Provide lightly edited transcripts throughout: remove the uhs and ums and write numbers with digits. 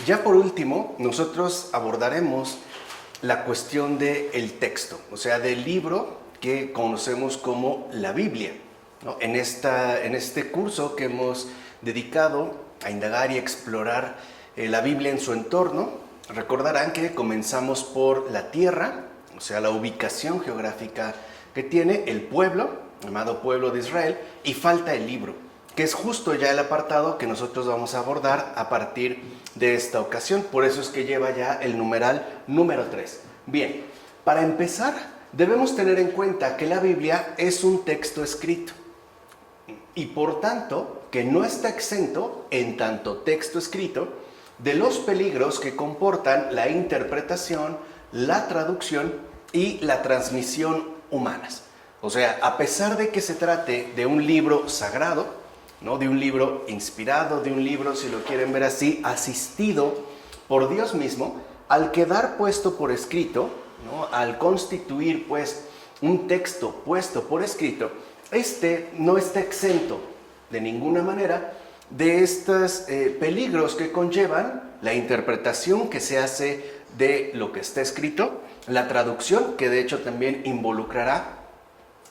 Ya por último, nosotros abordaremos la cuestión del texto, o sea, del libro que conocemos como la Biblia, ¿no? En este curso que hemos dedicado a indagar y explorar la Biblia en su entorno, recordarán que comenzamos por la tierra, o sea, la ubicación geográfica que tiene el pueblo, llamado pueblo de Israel, y falta el libro, que es justo ya el apartado que nosotros vamos a abordar a partir de esta ocasión. Por eso es que lleva ya el numeral número 3. Bien, para empezar, debemos tener en cuenta que la Biblia es un texto escrito y por tanto que no está exento, en tanto texto escrito, de los peligros que comportan la interpretación, la traducción y la transmisión humanas. O sea, a pesar de que se trate de un libro sagrado, ¿no? De un libro inspirado, de un libro, si lo quieren ver así, asistido por Dios mismo, al quedar puesto por escrito, ¿no? Al constituir pues un texto puesto por escrito, este no está exento de ninguna manera de estos peligros que conllevan la interpretación que se hace de lo que está escrito, la traducción, que de hecho también involucrará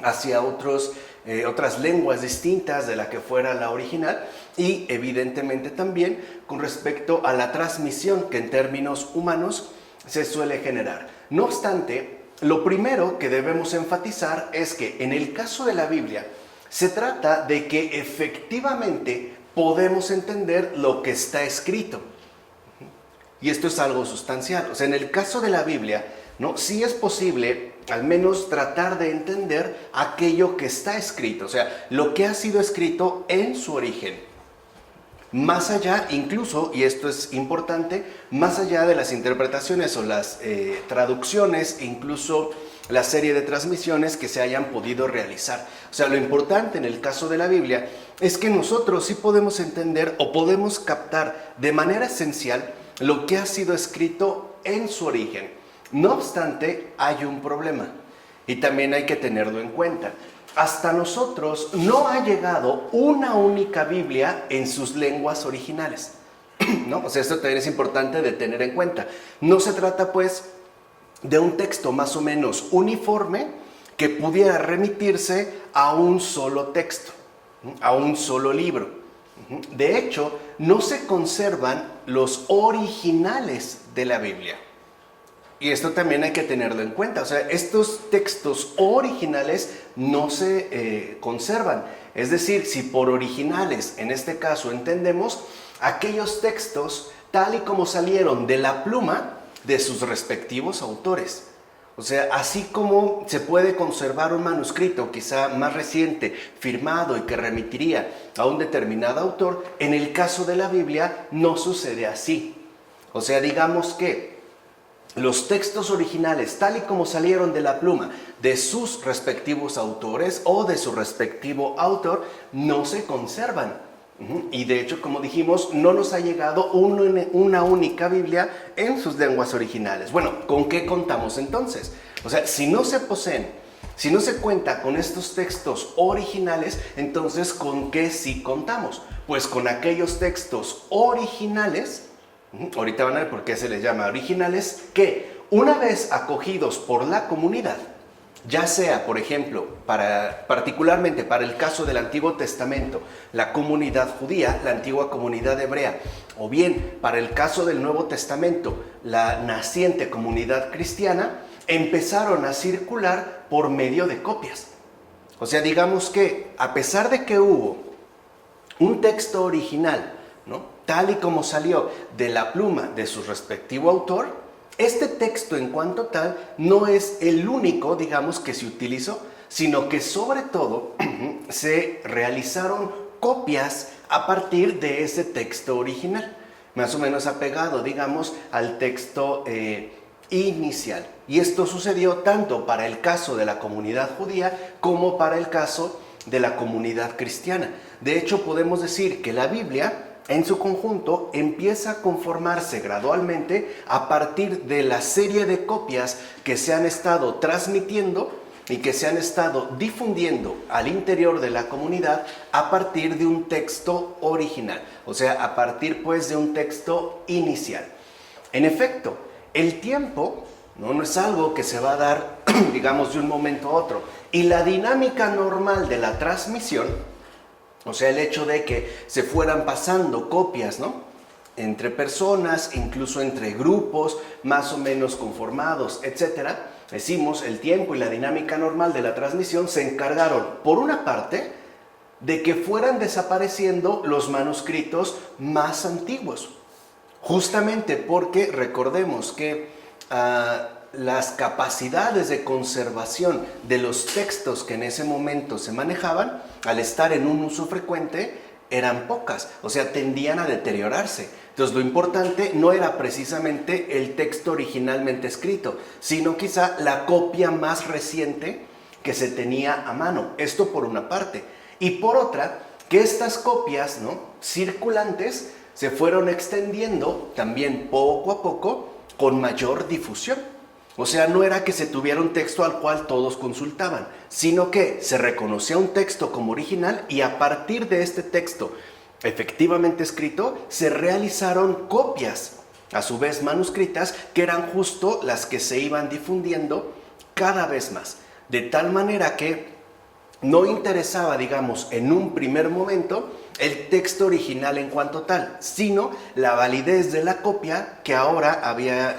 hacia otras lenguas distintas de la que fuera la original, y evidentemente también con respecto a la transmisión que en términos humanos se suele generar. No obstante, lo primero que debemos enfatizar es que en el caso de la Biblia se trata de que efectivamente podemos entender lo que está escrito. Y esto es algo sustancial. O sea, en el caso de la Biblia, ¿no? Sí es posible al menos tratar de entender aquello que está escrito, o sea, lo que ha sido escrito en su origen. Más allá, incluso, y esto es importante, más allá de las interpretaciones o las traducciones, incluso la serie de transmisiones que se hayan podido realizar. O sea, lo importante en el caso de la Biblia es que nosotros sí podemos entender o podemos captar de manera esencial lo que ha sido escrito en su origen. No obstante, hay un problema y también hay que tenerlo en cuenta. Hasta nosotros no ha llegado una única Biblia en sus lenguas originales, ¿no? O sea, esto también es importante de tener en cuenta. No se trata, pues, de un texto más o menos uniforme que pudiera remitirse a un solo texto, a un solo libro. De hecho, no se conservan los originales de la Biblia. Y esto también hay que tenerlo en cuenta. O sea, estos textos originales no se conservan. Es decir, si por originales, en este caso, entendemos aquellos textos tal y como salieron de la pluma de sus respectivos autores. O sea, así como se puede conservar un manuscrito quizá más reciente, firmado y que remitiría a un determinado autor, en el caso de la Biblia no sucede así. O sea, digamos que los textos originales, tal y como salieron de la pluma de sus respectivos autores o de su respectivo autor, no se conservan. Y de hecho, como dijimos, no nos ha llegado una única Biblia en sus lenguas originales. Bueno, ¿con qué contamos entonces? O sea, si no se poseen, si no se cuenta con estos textos originales, entonces ¿con qué sí contamos? Pues con aquellos textos originales. Ahorita van a ver por qué se les llama originales, que una vez acogidos por la comunidad, ya sea, por ejemplo, particularmente para el caso del Antiguo Testamento, la comunidad judía, la antigua comunidad hebrea, o bien para el caso del Nuevo Testamento, la naciente comunidad cristiana, empezaron a circular por medio de copias. O sea, digamos que a pesar de que hubo un texto original, ¿no?, tal y como salió de la pluma de su respectivo autor, este texto en cuanto tal no es el único, digamos, que se utilizó, sino que sobre todo se realizaron copias a partir de ese texto original, más o menos apegado, digamos, al texto inicial. Y esto sucedió tanto para el caso de la comunidad judía como para el caso de la comunidad cristiana. De hecho, podemos decir que la Biblia en su conjunto empieza a conformarse gradualmente a partir de la serie de copias que se han estado transmitiendo y que se han estado difundiendo al interior de la comunidad a partir de un texto original, o sea, a partir pues de un texto inicial. En efecto, el tiempo no es algo que se va a dar, digamos, de un momento a otro, y la dinámica normal de la transmisión, o sea, el hecho de que se fueran pasando copias, ¿no?, entre personas, incluso entre grupos más o menos conformados, etcétera. Decimos, el tiempo y la dinámica normal de la transmisión se encargaron, por una parte, de que fueran desapareciendo los manuscritos más antiguos. Justamente porque recordemos que las capacidades de conservación de los textos que en ese momento se manejaban, al estar en un uso frecuente, eran pocas, o sea, tendían a deteriorarse. Entonces, lo importante no era precisamente el texto originalmente escrito, sino quizá la copia más reciente que se tenía a mano. Esto por una parte. Y por otra, que estas copias, ¿no?, circulantes se fueron extendiendo también poco a poco con mayor difusión. O sea, no era que se tuviera un texto al cual todos consultaban, sino que se reconocía un texto como original y a partir de este texto efectivamente escrito, se realizaron copias, a su vez manuscritas, que eran justo las que se iban difundiendo cada vez más. De tal manera que no interesaba, digamos, en un primer momento el texto original en cuanto tal, sino la validez de la copia que ahora había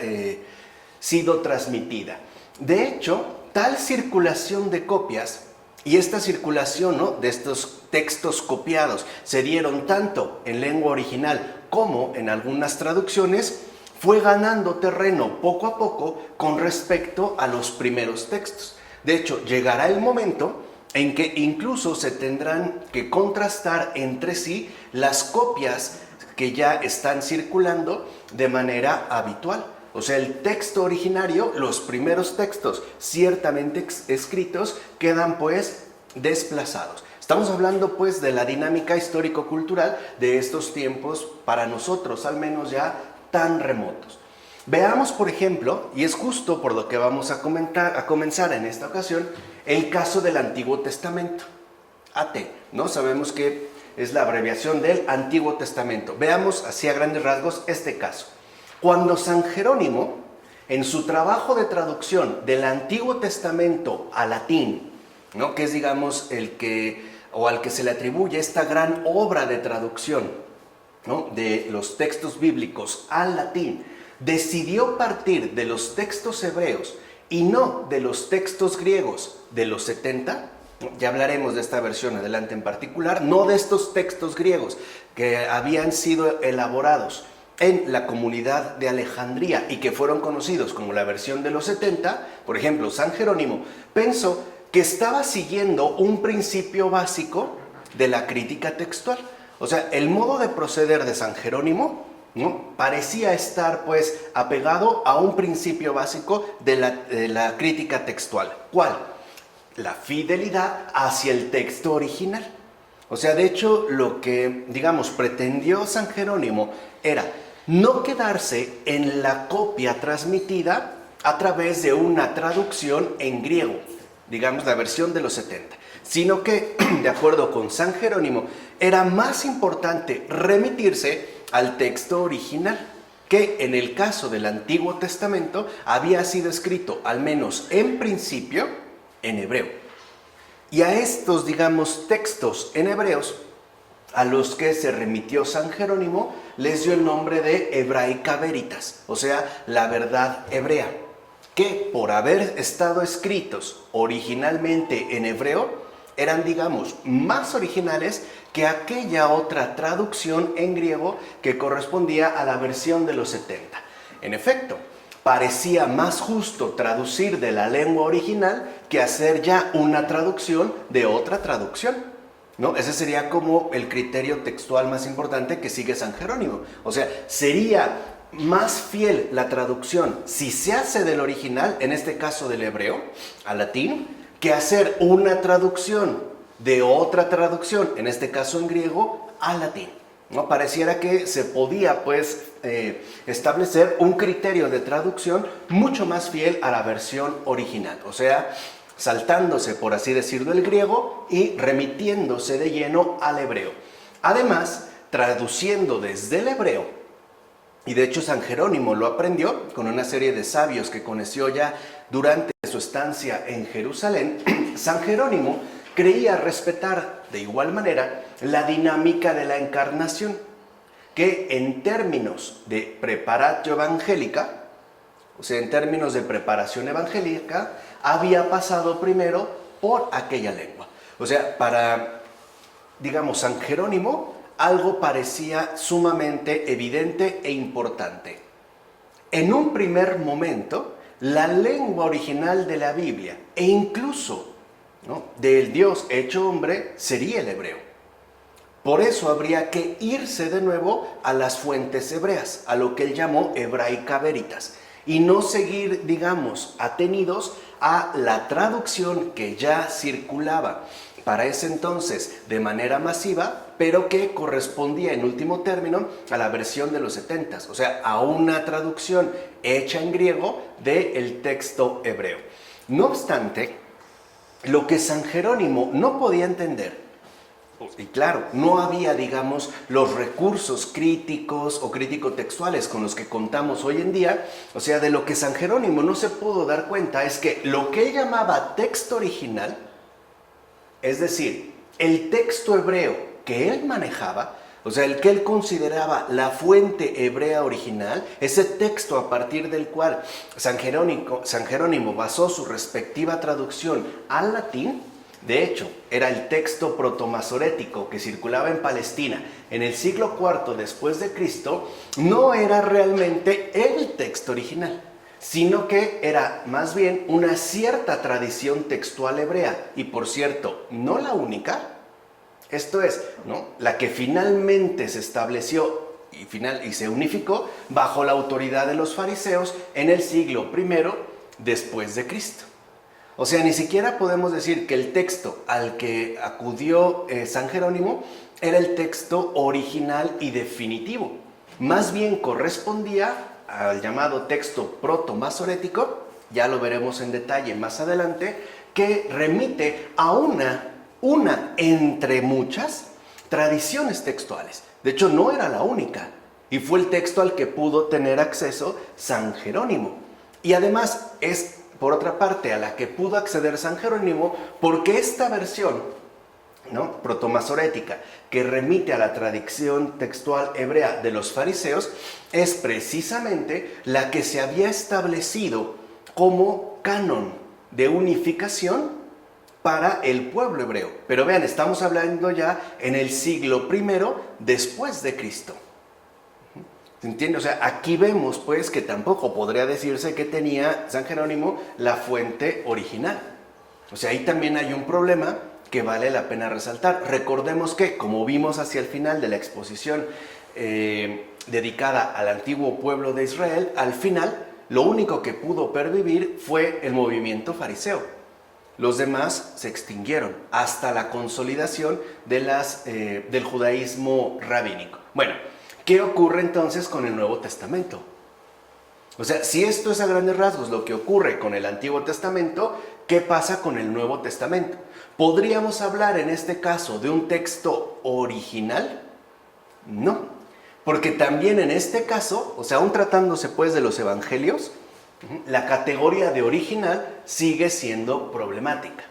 sido transmitida. De hecho, tal circulación de copias y esta circulación, ¿no?, de estos textos copiados se dieron tanto en lengua original como en algunas traducciones, fue ganando terreno poco a poco con respecto a los primeros textos. De hecho, llegará el momento en que incluso se tendrán que contrastar entre sí las copias que ya están circulando de manera habitual. O sea, el texto originario, los primeros textos ciertamente escritos, quedan pues desplazados. Estamos hablando pues de la dinámica histórico-cultural de estos tiempos, para nosotros al menos ya tan remotos. Veamos, por ejemplo, y es justo por lo que vamos a comenzar en esta ocasión, el caso del Antiguo Testamento, AT, ¿no? Sabemos que es la abreviación del Antiguo Testamento. Veamos así a grandes rasgos este caso. Cuando San Jerónimo, en su trabajo de traducción del Antiguo Testamento al latín, ¿no?, que es, digamos, al que se le atribuye esta gran obra de traducción, ¿no?, de los textos bíblicos al latín, decidió partir de los textos hebreos y no de los textos griegos de los 70, ya hablaremos de esta versión adelante en particular, no de estos textos griegos que habían sido elaborados en la comunidad de Alejandría y que fueron conocidos como la versión de los 70, por ejemplo, San Jerónimo pensó que estaba siguiendo un principio básico de la crítica textual. O sea, el modo de proceder de San Jerónimo, ¿no?, parecía estar pues apegado a un principio básico de la crítica textual. ¿Cuál? La fidelidad hacia el texto original. O sea, de hecho, lo que, digamos, pretendió San Jerónimo era no quedarse en la copia transmitida a través de una traducción en griego, digamos la versión de los 70, sino que, de acuerdo con San Jerónimo, era más importante remitirse al texto original, que en el caso del Antiguo Testamento había sido escrito, al menos en principio, en hebreo. Y a estos, digamos, textos en hebreos, a los que se remitió San Jerónimo, les dio el nombre de Hebraica Veritas, o sea, la verdad hebrea, que por haber estado escritos originalmente en hebreo, eran, digamos, más originales que aquella otra traducción en griego que correspondía a la versión de los 70. En efecto, parecía más justo traducir de la lengua original que hacer ya una traducción de otra traducción, ¿no? Ese sería como el criterio textual más importante que sigue San Jerónimo. O sea, sería más fiel la traducción si se hace del original, en este caso del hebreo, al latín, que hacer una traducción de otra traducción, en este caso en griego, al latín, ¿no? Pareciera que se podía pues establecer un criterio de traducción mucho más fiel a la versión original. O sea, saltándose, por así decirlo, el griego y remitiéndose de lleno al hebreo. Además, traduciendo desde el hebreo, y de hecho San Jerónimo lo aprendió con una serie de sabios que conoció ya durante su estancia en Jerusalén. San Jerónimo creía respetar de igual manera la dinámica de la encarnación, que en términos de preparatio evangélica, o sea, en términos de preparación evangélica, había pasado primero por aquella lengua. O sea, para, digamos, San Jerónimo, algo parecía sumamente evidente e importante. En un primer momento, la lengua original de la Biblia, e incluso, ¿no?, del Dios hecho hombre, sería el hebreo. Por eso habría que irse de nuevo a las fuentes hebreas, a lo que él llamó Hebraica Veritas, y no seguir, digamos, atenidos a la traducción que ya circulaba para ese entonces de manera masiva, pero que correspondía en último término a la versión de los 70s, o sea, a una traducción hecha en griego del texto hebreo. No obstante, lo que San Jerónimo no podía entender, y claro, no había, digamos, los recursos críticos o crítico-textuales con los que contamos hoy en día. O sea, de lo que San Jerónimo no se pudo dar cuenta es que lo que él llamaba texto original, es decir, el texto hebreo que él manejaba, o sea, el que él consideraba la fuente hebrea original, ese texto a partir del cual San Jerónimo basó su respectiva traducción al latín. De hecho, era el texto protomasorético que circulaba en Palestina en el siglo IV después de Cristo. No era realmente el texto original, sino que era más bien una cierta tradición textual hebrea, y por cierto, no la única. Esto es, ¿no?, la que finalmente se estableció y se unificó bajo la autoridad de los fariseos en el siglo I después de Cristo. O sea, ni siquiera podemos decir que el texto al que acudió San Jerónimo era el texto original y definitivo. Más bien correspondía al llamado texto proto-masorético, ya lo veremos en detalle más adelante, que remite a una entre muchas tradiciones textuales. De hecho, no era la única, y fue el texto al que pudo tener acceso San Jerónimo. Y además es, por otra parte, a la que pudo acceder San Jerónimo, porque esta versión, ¿no?, protomasorética, que remite a la tradición textual hebrea de los fariseos, es precisamente la que se había establecido como canon de unificación para el pueblo hebreo. Pero vean, estamos hablando ya en el siglo I después de Cristo. ¿Se entiende? O sea, aquí vemos pues que tampoco podría decirse que tenía San Jerónimo la fuente original. O sea, ahí también hay un problema que vale la pena resaltar. Recordemos que, como vimos hacia el final de la exposición dedicada al antiguo pueblo de Israel, al final lo único que pudo pervivir fue el movimiento fariseo. Los demás se extinguieron hasta la consolidación de del judaísmo rabínico. Bueno, ¿qué ocurre entonces con el Nuevo Testamento? O sea, si esto es a grandes rasgos lo que ocurre con el Antiguo Testamento, ¿qué pasa con el Nuevo Testamento? ¿Podríamos hablar en este caso de un texto original? No, porque también en este caso, o sea, aún tratándose pues de los evangelios, la categoría de original sigue siendo problemática.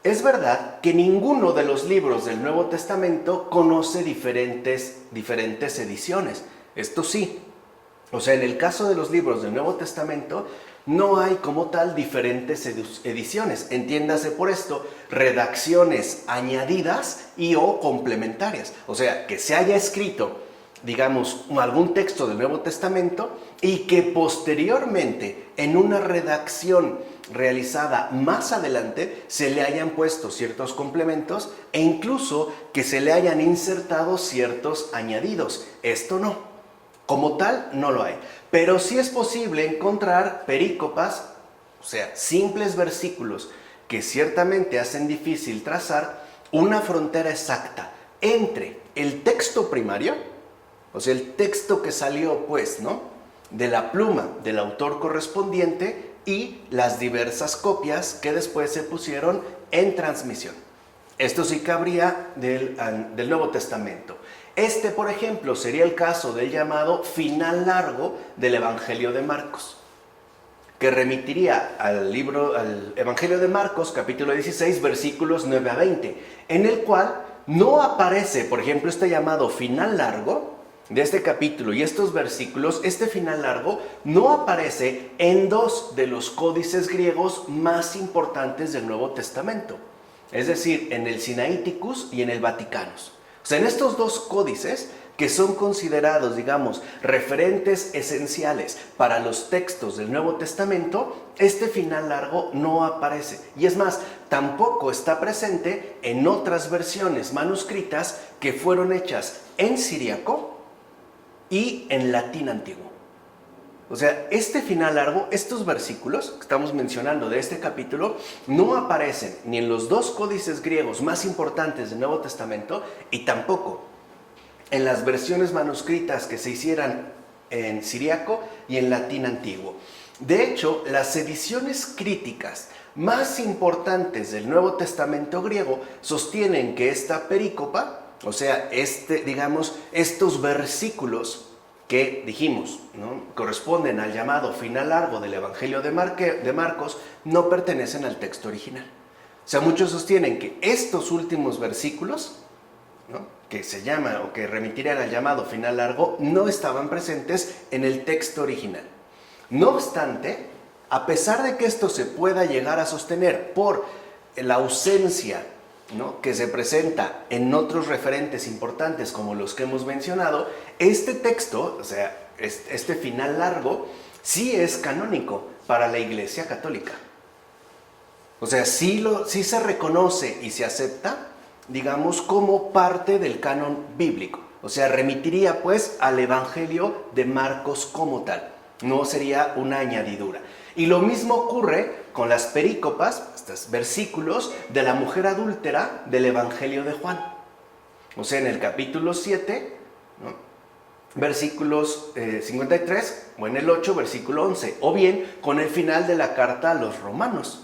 Es verdad que ninguno de los libros del Nuevo Testamento conoce diferentes ediciones. Esto sí. O sea, en el caso de los libros del Nuevo Testamento, no hay como tal diferentes ediciones. Entiéndase por esto, redacciones añadidas y o complementarias. O sea, que se haya escrito, digamos, algún texto del Nuevo Testamento y que posteriormente en una redacción realizada más adelante se le hayan puesto ciertos complementos e incluso que se le hayan insertado ciertos añadidos. Esto no, como tal no lo hay, pero sí es posible encontrar perícopas, o sea, simples versículos que ciertamente hacen difícil trazar una frontera exacta entre el texto primario, o sea, el texto que salió, pues, ¿no?, de la pluma del autor correspondiente, y las diversas copias que después se pusieron en transmisión. Esto sí cabría del Nuevo Testamento. Este, por ejemplo, sería el caso del llamado final largo del Evangelio de Marcos, que remitiría al Evangelio de Marcos, capítulo 16, versículos 9 a 20, en el cual no aparece, por ejemplo, este llamado final largo de este capítulo y estos versículos. Este final largo no aparece en dos de los códices griegos más importantes del Nuevo Testamento, es decir, en el Sinaiticus y en el Vaticanus. O sea, en estos dos códices, que son considerados, digamos, referentes esenciales para los textos del Nuevo Testamento, este final largo no aparece. Y es más, tampoco está presente en otras versiones manuscritas que fueron hechas en siríaco y en latín antiguo. O sea, este final largo, estos versículos que estamos mencionando de este capítulo, no aparecen ni en los dos códices griegos más importantes del Nuevo Testamento y tampoco en las versiones manuscritas que se hicieran en siríaco y en latín antiguo. De hecho, las ediciones críticas más importantes del Nuevo Testamento griego sostienen que esta perícopa, o sea, estos versículos que dijimos, ¿no?, corresponden al llamado final largo del Evangelio de Marcos, no pertenecen al texto original. O sea, muchos sostienen que estos últimos versículos, ¿no?, que se llama o que remitirían al llamado final largo, no estaban presentes en el texto original. No obstante, a pesar de que esto se pueda llegar a sostener por la ausencia, ¿no?, que se presenta en otros referentes importantes como los que hemos mencionado, este texto, o sea, este final largo, sí es canónico para la Iglesia Católica. O sea, sí se reconoce y se acepta, digamos, como parte del canon bíblico. O sea, remitiría pues al Evangelio de Marcos como tal. No sería una añadidura. Y lo mismo ocurre con las perícopas, estos versículos de la mujer adúltera del Evangelio de Juan. O sea, en el capítulo 7, ¿no?, versículos 53, o en el 8, versículo 11. O bien con el final de la carta a los romanos,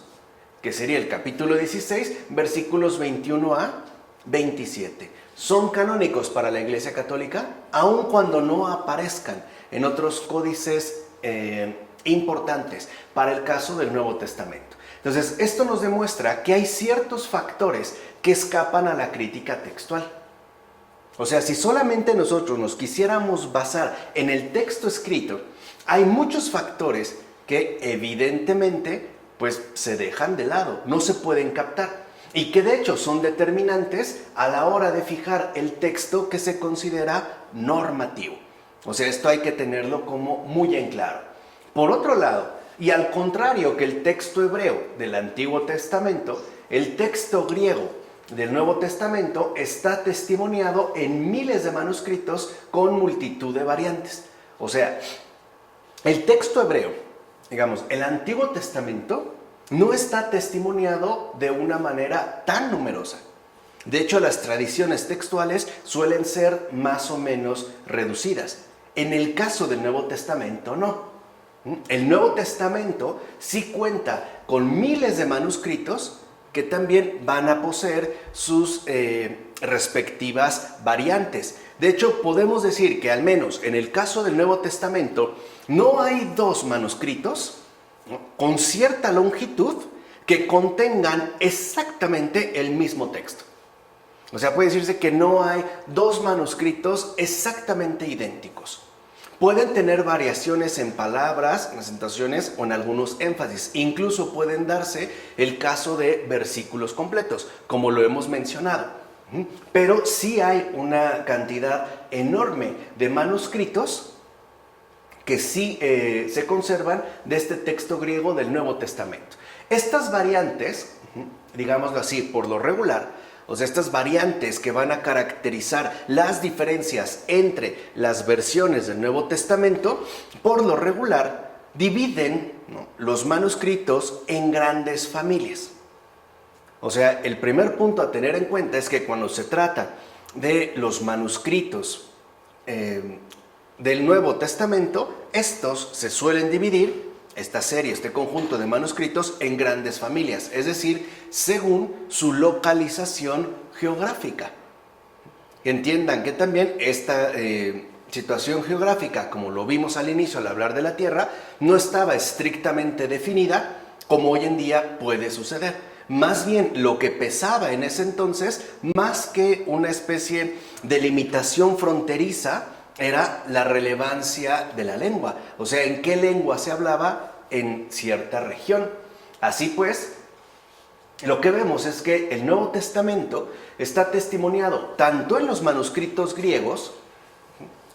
que sería el capítulo 16, versículos 21 a 27. Son canónicos para la Iglesia Católica, aun cuando no aparezcan en otros códices importantes para el caso del Nuevo Testamento. Entonces, esto nos demuestra que hay ciertos factores que escapan a la crítica textual. O sea, si solamente nosotros nos quisiéramos basar en el texto escrito, hay muchos factores que evidentemente pues se dejan de lado, no se pueden captar, y que de hecho son determinantes a la hora de fijar el texto que se considera normativo. O sea, esto hay que tenerlo como muy en claro. Por otro lado, y al contrario que el texto hebreo del Antiguo Testamento, el texto griego del Nuevo Testamento está testimoniado en miles de manuscritos con multitud de variantes. O sea, el texto hebreo, digamos, el Antiguo Testamento, no está testimoniado de una manera tan numerosa. De hecho, las tradiciones textuales suelen ser más o menos reducidas. En el caso del Nuevo Testamento, no. El Nuevo Testamento sí cuenta con miles de manuscritos que también van a poseer sus respectivas variantes. De hecho, podemos decir que al menos en el caso del Nuevo Testamento no hay dos manuscritos, ¿no?, con cierta longitud que contengan exactamente el mismo texto. O sea, puede decirse que no hay dos manuscritos exactamente idénticos. Pueden tener variaciones en palabras, en acentuaciones o en algunos énfasis. Incluso pueden darse el caso de versículos completos, como lo hemos mencionado. Pero sí hay una cantidad enorme de manuscritos que sí se conservan de este texto griego del Nuevo Testamento. Estas variantes, digámoslo así, por lo regular, o sea, estas variantes que van a caracterizar las diferencias entre las versiones del Nuevo Testamento, por lo regular, dividen, ¿no?, los manuscritos en grandes familias. O sea, el primer punto a tener en cuenta es que cuando se trata de los manuscritos del Nuevo Testamento, estos se suelen dividir esta serie, este conjunto de manuscritos en grandes familias, es decir, según su localización geográfica. Entiendan que también esta situación geográfica, como lo vimos al inicio al hablar de la Tierra, no estaba estrictamente definida como hoy en día puede suceder. Más bien lo que pesaba en ese entonces, más que una especie de limitación fronteriza, era la relevancia de la lengua. O sea, en qué lengua se hablaba en cierta región. Así pues, lo que vemos es que el Nuevo Testamento está testimoniado tanto en los manuscritos griegos,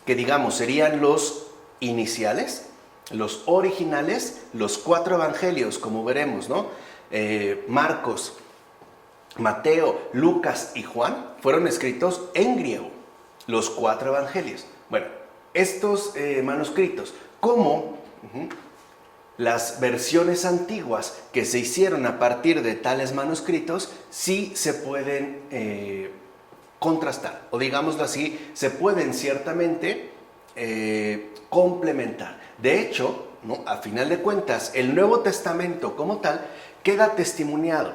que digamos serían los iniciales, los originales, los 4 evangelios, como veremos, ¿no? Marcos, Mateo, Lucas y Juan fueron escritos en griego, los 4 evangelios. Bueno, estos manuscritos, como las versiones antiguas que se hicieron a partir de tales manuscritos, sí se pueden contrastar, o digámoslo así, se pueden ciertamente complementar. De hecho, ¿no?, a final de cuentas, el Nuevo Testamento como tal queda testimoniado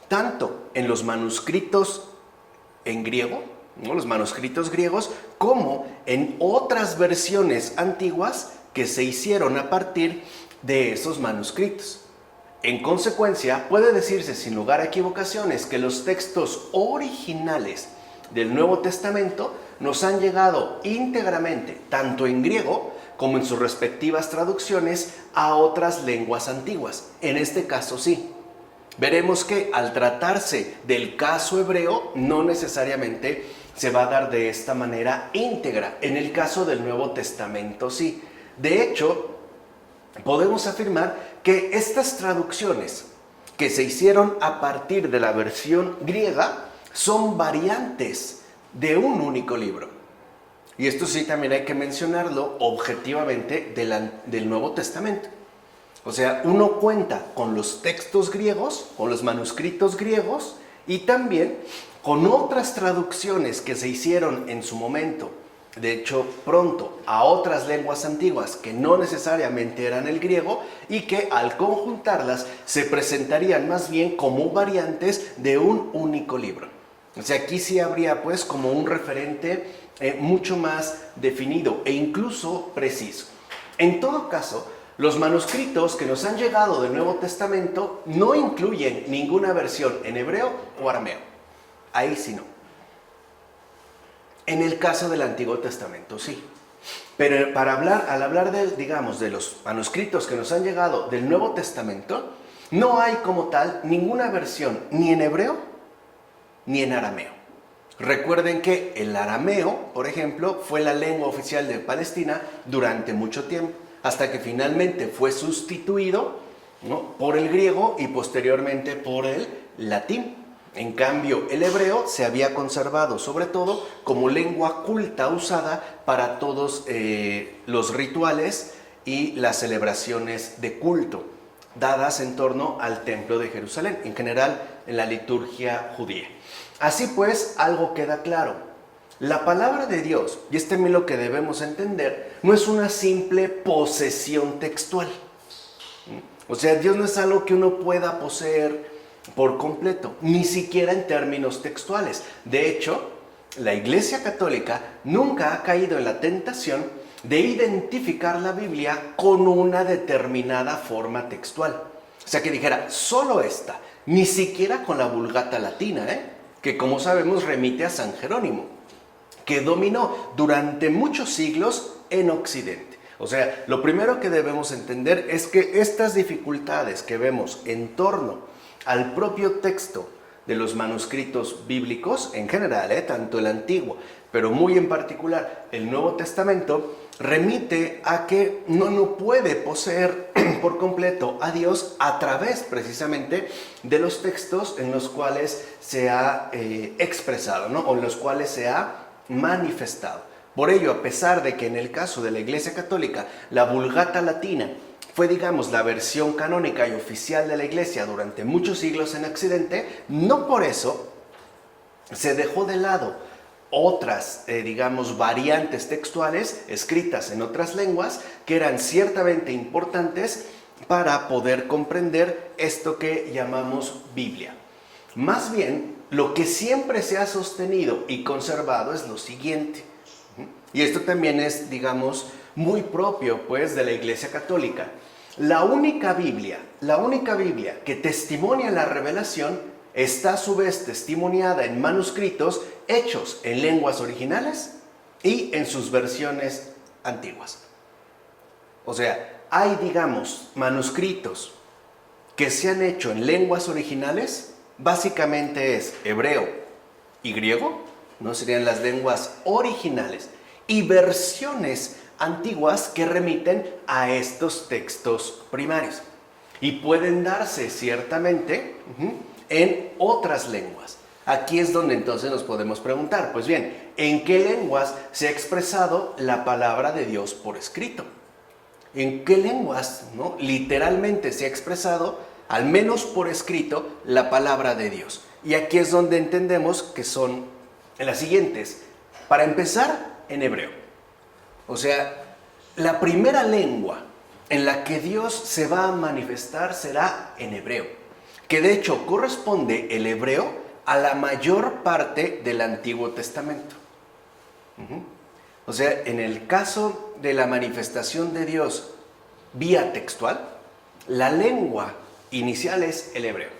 tanto en los manuscritos en griego, ¿no?, los manuscritos griegos, como en otras versiones antiguas que se hicieron a partir de esos manuscritos. En consecuencia, puede decirse sin lugar a equivocaciones que los textos originales del Nuevo Testamento nos han llegado íntegramente, tanto en griego como en sus respectivas traducciones a otras lenguas antiguas. En este caso sí. Veremos que al tratarse del caso hebreo, no necesariamente se va a dar de esta manera íntegra. En el caso del Nuevo Testamento sí. De hecho, podemos afirmar que estas traducciones que se hicieron a partir de la versión griega son variantes de un único libro. Y esto sí también hay que mencionarlo objetivamente del Nuevo Testamento. O sea, uno cuenta con los textos griegos, con los manuscritos griegos y también con otras traducciones que se hicieron en su momento, de hecho pronto, a otras lenguas antiguas que no necesariamente eran el griego y que al conjuntarlas se presentarían más bien como variantes de un único libro. O sea, aquí sí habría pues como un referente mucho más definido e incluso preciso. En todo caso, los manuscritos que nos han llegado del Nuevo Testamento no incluyen ninguna versión en hebreo o arameo. Ahí sí no. En el caso del Antiguo Testamento sí. Pero al hablar de los manuscritos que nos han llegado del Nuevo Testamento, no hay como tal ninguna versión ni en hebreo ni en arameo. Recuerden que el arameo, por ejemplo, fue la lengua oficial de Palestina durante mucho tiempo, hasta que finalmente fue sustituido, ¿no?, por el griego y posteriormente por el latín. En cambio, el hebreo se había conservado sobre todo como lengua culta usada para todos los rituales y las celebraciones de culto dadas en torno al templo de Jerusalén, en general en la liturgia judía. Así pues, algo queda claro. La palabra de Dios, y es también lo que debemos entender, no es una simple posesión textual. O sea, Dios no es algo que uno pueda poseer por completo, ni siquiera en términos textuales. De hecho, la Iglesia Católica nunca ha caído en la tentación de identificar la Biblia con una determinada forma textual. O sea, que dijera, solo esta, ni siquiera con la Vulgata Latina, que como sabemos remite a San Jerónimo, que dominó durante muchos siglos en Occidente. O sea, lo primero que debemos entender es que estas dificultades que vemos en torno al propio texto de los manuscritos bíblicos en general, tanto el Antiguo, pero muy en particular el Nuevo Testamento, remite a que no puede poseer por completo a Dios a través precisamente de los textos en los cuales se ha expresado, ¿no?, o en los cuales se ha manifestado. Por ello, a pesar de que en el caso de la Iglesia Católica la Vulgata Latina fue, digamos, la versión canónica y oficial de la Iglesia durante muchos siglos en Occidente, no por eso se dejó de lado otras, variantes textuales escritas en otras lenguas que eran ciertamente importantes para poder comprender esto que llamamos Biblia. Más bien, lo que siempre se ha sostenido y conservado es lo siguiente. Y esto también es, digamos, muy propio, pues, de la Iglesia Católica. La única Biblia que testimonia la revelación está a su vez testimoniada en manuscritos hechos en lenguas originales y en sus versiones antiguas. O sea, hay, digamos, manuscritos que se han hecho en lenguas originales, básicamente es hebreo y griego, ¿no? Serían las lenguas originales, y versiones antiguas que remiten a estos textos primarios. Y pueden darse ciertamente en otras lenguas. Aquí es donde entonces nos podemos preguntar, pues bien, ¿en qué lenguas se ha expresado la palabra de Dios por escrito? ¿En qué lenguas, ¿no?, literalmente se ha expresado, al menos por escrito, la palabra de Dios? Y aquí es donde entendemos que son las siguientes. Para empezar, en hebreo. O sea, la primera lengua en la que Dios se va a manifestar será en hebreo, que de hecho corresponde el hebreo a la mayor parte del Antiguo Testamento. O sea, en el caso de la manifestación de Dios vía textual, la lengua inicial es el hebreo,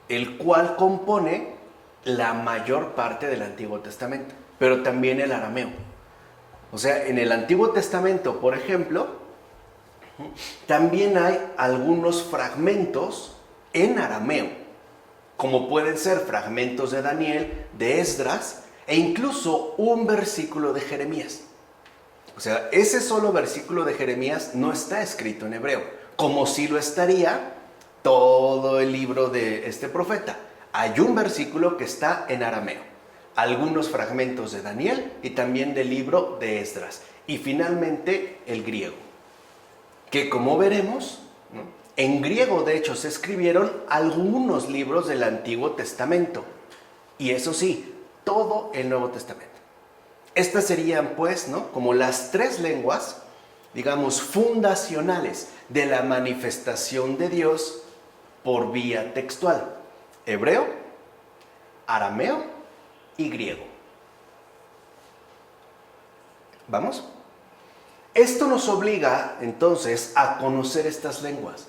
el cual compone la mayor parte del Antiguo Testamento, pero también el arameo. O sea, en el Antiguo Testamento, por ejemplo, también hay algunos fragmentos en arameo, como pueden ser fragmentos de Daniel, de Esdras, e incluso un versículo de Jeremías. O sea, ese solo versículo de Jeremías no está escrito en hebreo, como si lo estaría todo el libro de este profeta. Hay un versículo que está en arameo, algunos fragmentos de Daniel y también del libro de Esdras. Y finalmente el griego, que como veremos, ¿no?, en griego de hecho se escribieron algunos libros del Antiguo Testamento. Y eso sí, todo el Nuevo Testamento. Estas serían, pues, ¿no?, como las tres lenguas, digamos, fundacionales de la manifestación de Dios por vía textual: hebreo, arameo y griego. ¿Vamos? Esto nos obliga, entonces, a conocer estas lenguas.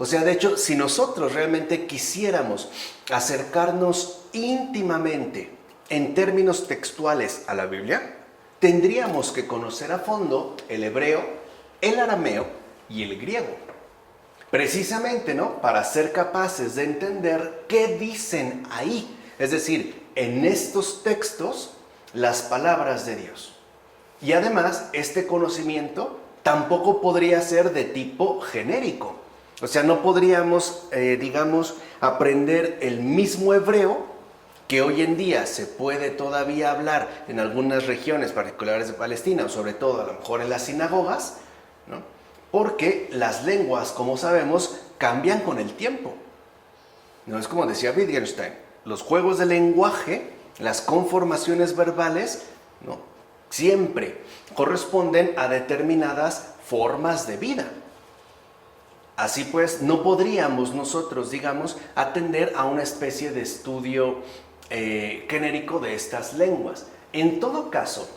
O sea, de hecho, si nosotros realmente quisiéramos acercarnos íntimamente en términos textuales a la Biblia, tendríamos que conocer a fondo el hebreo, el arameo y el griego. Precisamente, ¿no?, para ser capaces de entender qué dicen ahí. Es decir, en estos textos, las palabras de Dios. Y además, este conocimiento tampoco podría ser de tipo genérico. O sea, no podríamos, digamos, aprender el mismo hebreo que hoy en día se puede todavía hablar en algunas regiones particulares de Palestina, o sobre todo a lo mejor en las sinagogas, ¿no?, porque las lenguas, como sabemos, cambian con el tiempo. No es como decía Wittgenstein, los juegos de lenguaje, las conformaciones verbales, ¿no?, siempre corresponden a determinadas formas de vida. Así pues, no podríamos nosotros, digamos, atender a una especie de estudio genérico de estas lenguas. En todo caso,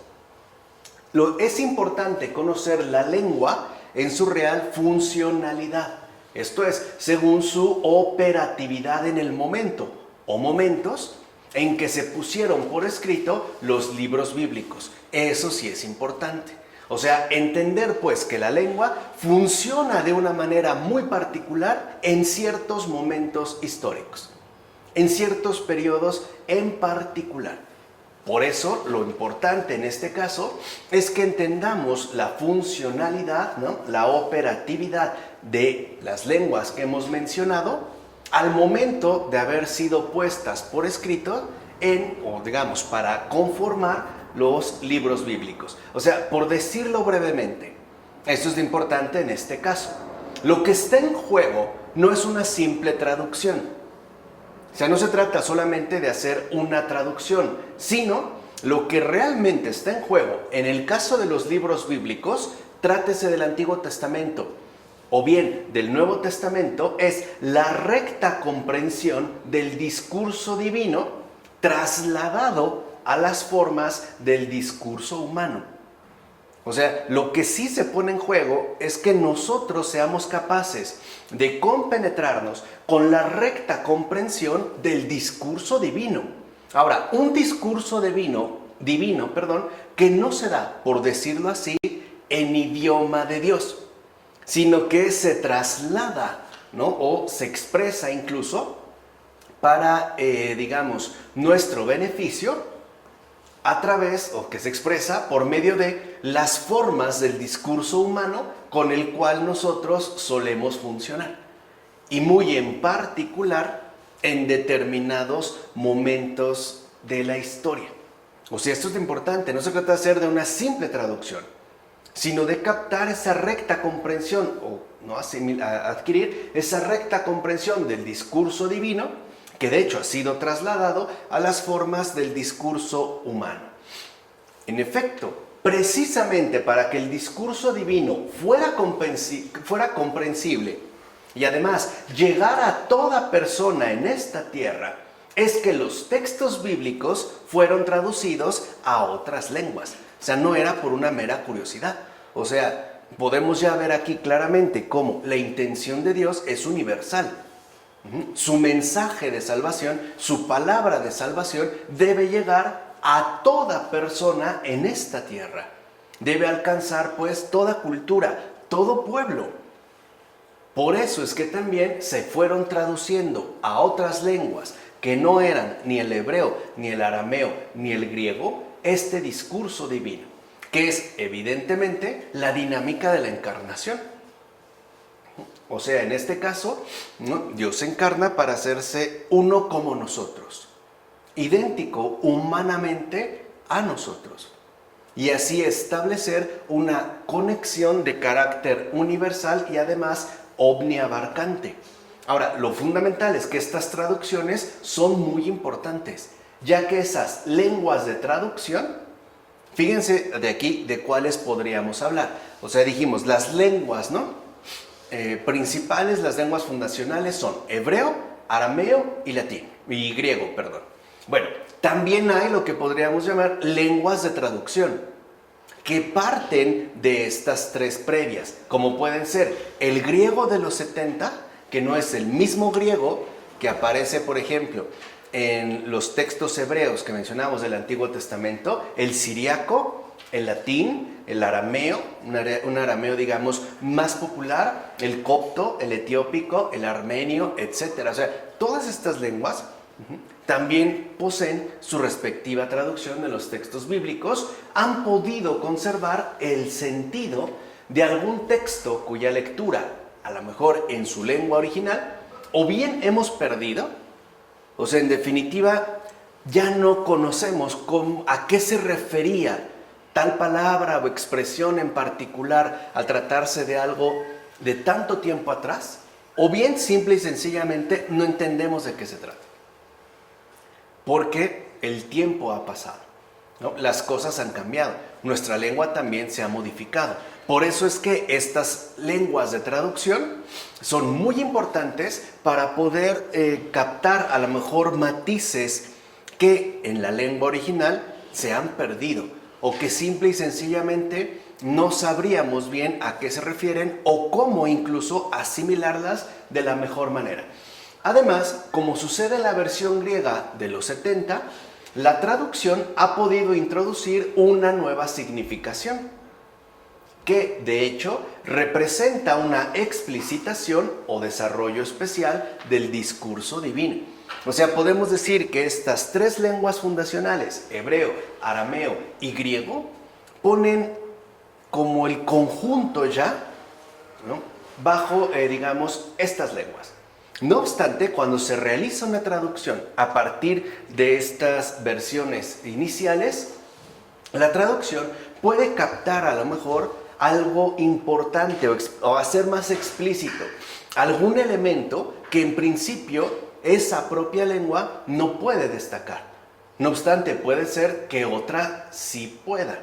es importante conocer la lengua en su real funcionalidad. Esto es, según su operatividad en el momento o momentos en que se pusieron por escrito los libros bíblicos. Eso sí es importante. O sea, entender pues que la lengua funciona de una manera muy particular en ciertos momentos históricos, en ciertos periodos en particular. Por eso, lo importante en este caso es que entendamos la funcionalidad, ¿no?, la operatividad de las lenguas que hemos mencionado al momento de haber sido puestas por escrito o digamos, para conformar los libros bíblicos. O sea, por decirlo brevemente, esto es lo importante en este caso. Lo que está en juego no es una simple traducción. O sea, no se trata solamente de hacer una traducción, sino lo que realmente está en juego, en el caso de los libros bíblicos, trátese del Antiguo Testamento, o bien del Nuevo Testamento es la recta comprensión del discurso divino trasladado a las formas del discurso humano. O sea, lo que sí se pone en juego es que nosotros seamos capaces de compenetrarnos con la recta comprensión del discurso divino. Ahora, un discurso divino, que no se da, por decirlo así, en idioma de Dios, sino que se traslada, ¿no? O se expresa incluso para, nuestro beneficio a través, o que se expresa por medio de las formas del discurso humano con el cual nosotros solemos funcionar. Y muy en particular en determinados momentos de la historia. O sea, esto es importante, no se trata de hacer de una simple traducción, sino de captar esa recta comprensión, o no adquirir esa recta comprensión del discurso divino, que de hecho ha sido trasladado a las formas del discurso humano. En efecto, precisamente para que el discurso divino fuera comprensible y además llegara a toda persona en esta tierra, es que los textos bíblicos fueron traducidos a otras lenguas. O sea, no era por una mera curiosidad. O sea, podemos ya ver aquí claramente cómo la intención de Dios es universal. Su mensaje de salvación, su palabra de salvación debe llegar a toda persona en esta tierra. Debe alcanzar pues toda cultura, todo pueblo. Por eso es que también se fueron traduciendo a otras lenguas que no eran ni el hebreo, ni el arameo, ni el griego, este discurso divino, que es evidentemente la dinámica de la encarnación. O sea, en este caso, ¿no? Dios se encarna para hacerse uno como nosotros, idéntico humanamente a nosotros, y así establecer una conexión de carácter universal y además omniabarcante. Ahora, lo fundamental es que estas traducciones son muy importantes, ya que esas lenguas de traducción, fíjense de aquí de cuáles podríamos hablar. O sea, dijimos las lenguas, ¿no? Principales, las lenguas fundacionales son hebreo, arameo y latín, y griego, perdón. Bueno, también hay lo que podríamos llamar lenguas de traducción, que parten de estas tres previas, como pueden ser el griego de los 70, que no es el mismo griego que aparece, por ejemplo, en los textos hebreos que mencionamos del Antiguo Testamento, el siriaco, el latín, el arameo, un arameo digamos más popular, el copto, el etiópico, el armenio, etc. O sea, todas estas lenguas también poseen su respectiva traducción de los textos bíblicos, han podido conservar el sentido de algún texto cuya lectura, a lo mejor en su lengua original, o bien hemos perdido, o sea, en definitiva, ya no conocemos a qué se refería tal palabra o expresión en particular al tratarse de algo de tanto tiempo atrás, o bien simple y sencillamente no entendemos de qué se trata. Porque el tiempo ha pasado, ¿no? Las cosas han cambiado, nuestra lengua también se ha modificado. Por eso es que estas lenguas de traducción son muy importantes para poder captar a lo mejor matices que en la lengua original se han perdido, o que simple y sencillamente no sabríamos bien a qué se refieren o cómo incluso asimilarlas de la mejor manera. Además, como sucede en la versión griega de los 70, la traducción ha podido introducir una nueva significación, que de hecho representa una explicitación o desarrollo especial del discurso divino. O sea, podemos decir que estas tres lenguas fundacionales, hebreo, arameo y griego, ponen como el conjunto ya, ¿no? Bajo, estas lenguas. No obstante, cuando se realiza una traducción a partir de estas versiones iniciales, la traducción puede captar a lo mejor algo importante o hacer más explícito algún elemento que en principio esa propia lengua no puede destacar. No obstante, puede ser que otra sí pueda.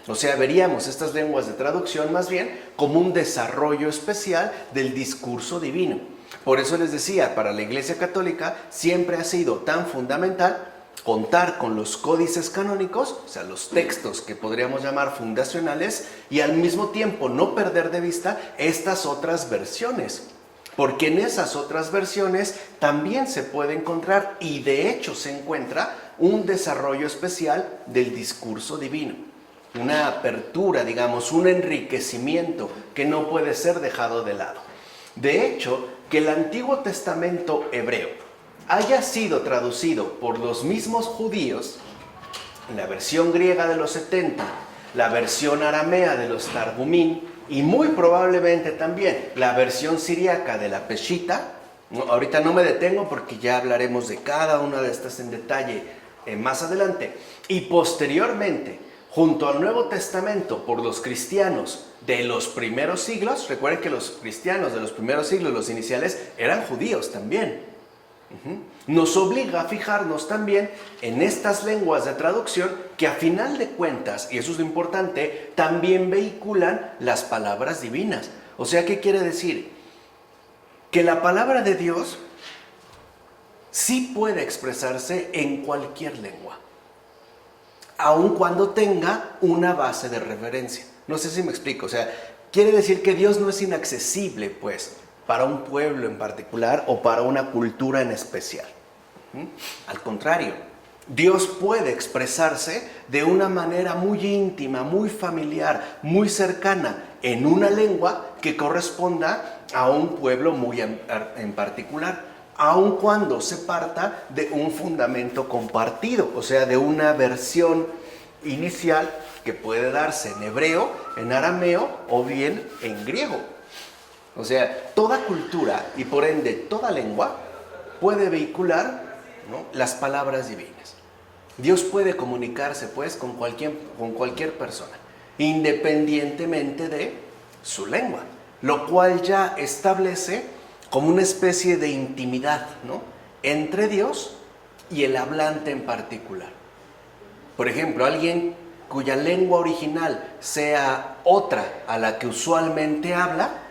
O sea, veríamos estas lenguas de traducción más bien como un desarrollo especial del discurso divino. Por eso les decía, para la Iglesia Católica siempre ha sido tan fundamental contar con los códices canónicos, o sea, los textos que podríamos llamar fundacionales, y al mismo tiempo no perder de vista estas otras versiones. Porque en esas otras versiones también se puede encontrar, y de hecho se encuentra, un desarrollo especial del discurso divino. Una apertura, digamos, un enriquecimiento que no puede ser dejado de lado. De hecho, que el Antiguo Testamento hebreo haya sido traducido por los mismos judíos, la versión griega de los 70, la versión aramea de los Targumín, y muy probablemente también la versión siríaca de la Peshita. Ahorita no me detengo porque ya hablaremos de cada una de estas en detalle más adelante. Y posteriormente, junto al Nuevo Testamento por los cristianos de los primeros siglos, recuerden que los cristianos de los primeros siglos, los iniciales, eran judíos también. Nos obliga a fijarnos también en estas lenguas de traducción que a final de cuentas, y eso es lo importante, también vehiculan las palabras divinas. O sea, ¿qué quiere decir? Que la palabra de Dios sí puede expresarse en cualquier lengua, aun cuando tenga una base de referencia. No sé si me explico, o sea, quiere decir que Dios no es inaccesible, pues, para un pueblo en particular o para una cultura en especial. Al contrario, Dios puede expresarse de una manera muy íntima, muy familiar, muy cercana, en una lengua que corresponda a un pueblo muy en particular, aun cuando se parta de un fundamento compartido, o sea, de una versión inicial que puede darse en hebreo, en arameo o bien en griego. O sea, toda cultura y por ende toda lengua puede vehicular, ¿no?, las palabras divinas. Dios puede comunicarse pues con cualquier persona, independientemente de su lengua, lo cual ya establece como una especie de intimidad, ¿no?, entre Dios y el hablante en particular. Por ejemplo, alguien cuya lengua original sea otra a la que usualmente habla,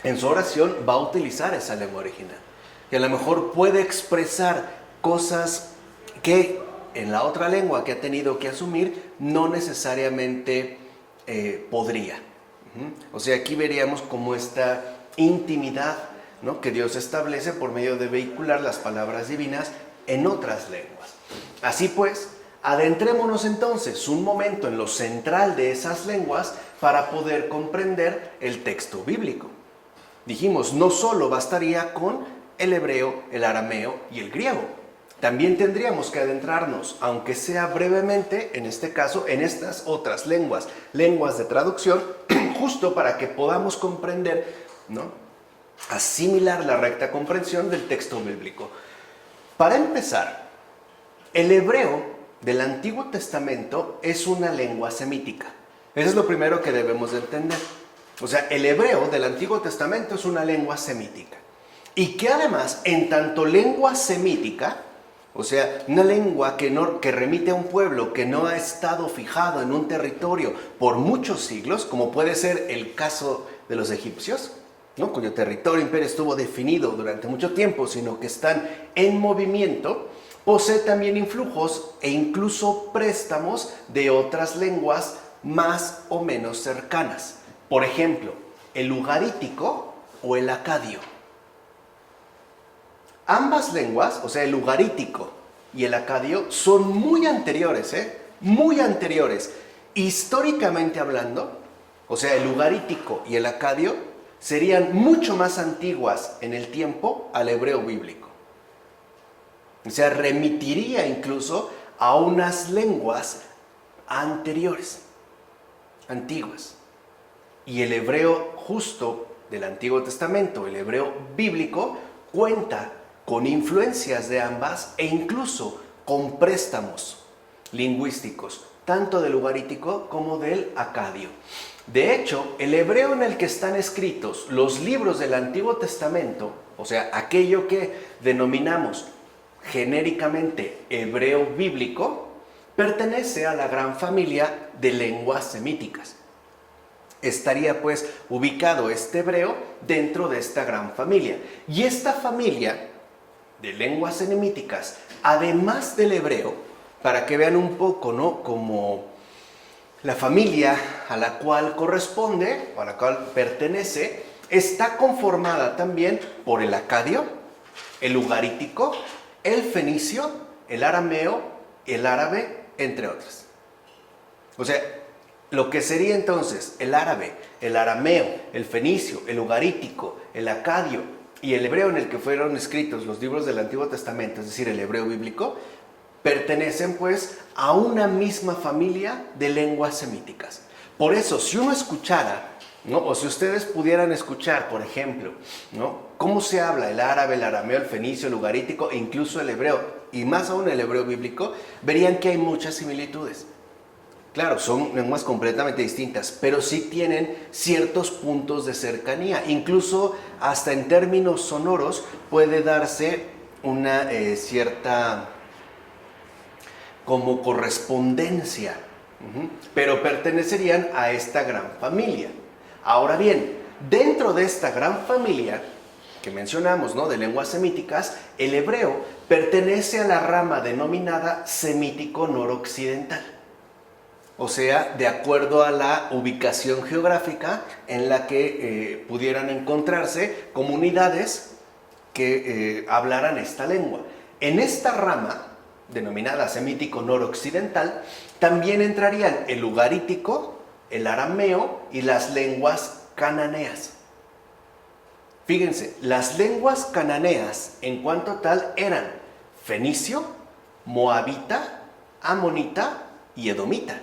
en su oración va a utilizar esa lengua original. Y a lo mejor puede expresar cosas que en la otra lengua que ha tenido que asumir no necesariamente podría. O sea, aquí veríamos como esta intimidad, ¿no?, que Dios establece por medio de vehicular las palabras divinas en otras lenguas. Así pues, adentrémonos entonces un momento en lo central de esas lenguas para poder comprender el texto bíblico. Dijimos, no solo bastaría con el hebreo, el arameo y el griego. También tendríamos que adentrarnos, aunque sea brevemente, en este caso, en estas otras lenguas de traducción, justo para que podamos comprender, ¿no?, asimilar la recta comprensión del texto bíblico. Para empezar, el hebreo del Antiguo Testamento es una lengua semítica. Eso es lo primero que debemos de entender. O sea, el hebreo del Antiguo Testamento es una lengua semítica. Y que además, en tanto lengua semítica, o sea, una lengua que remite a un pueblo que no ha estado fijado en un territorio por muchos siglos, como puede ser el caso de los egipcios, ¿no?, cuyo territorio imperio estuvo definido durante mucho tiempo, sino que están en movimiento, posee también influjos e incluso préstamos de otras lenguas más o menos cercanas. Por ejemplo, el ugarítico o el acadio. Ambas lenguas, o sea, el ugarítico y el acadio, son muy anteriores, muy anteriores. Históricamente hablando, o sea, el ugarítico y el acadio serían mucho más antiguas en el tiempo al hebreo bíblico. O sea, remitiría incluso a unas lenguas anteriores, antiguas. Y el hebreo justo del Antiguo Testamento, el hebreo bíblico, cuenta con influencias de ambas e incluso con préstamos lingüísticos, tanto del ugarítico como del acadio. De hecho, el hebreo en el que están escritos los libros del Antiguo Testamento, o sea, aquello que denominamos genéricamente hebreo bíblico, pertenece a la gran familia de lenguas semíticas. Estaría pues ubicado este hebreo dentro de esta gran familia. Y esta familia de lenguas semíticas, además del hebreo, para que vean un poco, ¿no?, como la familia a la cual corresponde o a la cual pertenece, está conformada también por el acadio, el ugarítico, el fenicio, el arameo, el árabe, entre otros. O sea, lo que sería entonces el árabe, el arameo, el fenicio, el ugarítico, el acadio y el hebreo en el que fueron escritos los libros del Antiguo Testamento, es decir, el hebreo bíblico, pertenecen pues a una misma familia de lenguas semíticas. Por eso, si uno escuchara, ¿no?, o si ustedes pudieran escuchar, por ejemplo, ¿no?, cómo se habla el árabe, el arameo, el fenicio, el ugarítico e incluso el hebreo, y más aún el hebreo bíblico, verían que hay muchas similitudes. Claro, son lenguas completamente distintas, pero sí tienen ciertos puntos de cercanía. Incluso hasta en términos sonoros puede darse una cierta como correspondencia, pero pertenecerían a esta gran familia. Ahora bien, dentro de esta gran familia que mencionamos, ¿no?, de lenguas semíticas, el hebreo pertenece a la rama denominada semítico noroccidental. O sea, de acuerdo a la ubicación geográfica en la que pudieran encontrarse comunidades que hablaran esta lengua. En esta rama, denominada semítico noroccidental, también entrarían el ugarítico, el arameo y las lenguas cananeas. Fíjense, las lenguas cananeas en cuanto tal eran fenicio, moabita, amonita y edomita,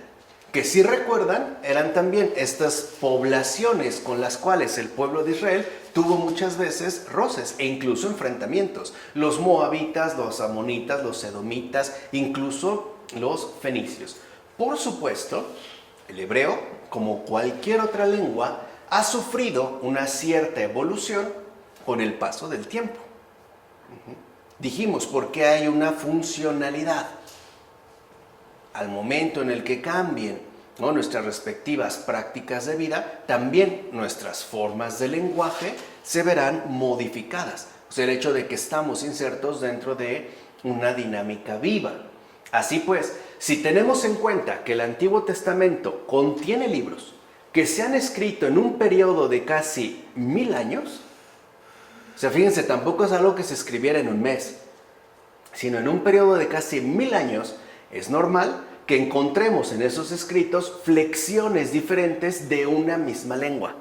que si recuerdan eran también estas poblaciones con las cuales el pueblo de Israel tuvo muchas veces roces e incluso enfrentamientos. Los moabitas, los amonitas, los edomitas, incluso los fenicios. Por supuesto, el hebreo, como cualquier otra lengua, ha sufrido una cierta evolución con el paso del tiempo. Dijimos, porque hay una funcionalidad. Al momento en el que cambien, ¿no?, nuestras respectivas prácticas de vida, también nuestras formas de lenguaje se verán modificadas. O sea, el hecho de que estamos insertos dentro de una dinámica viva. Así pues, si tenemos en cuenta que el Antiguo Testamento contiene libros que se han escrito en un periodo de casi 1000 años, o sea, fíjense, tampoco es algo que se escribiera en un mes, sino en un periodo de casi 1000 años, es normal que encontremos en esos escritos flexiones diferentes de una misma lengua,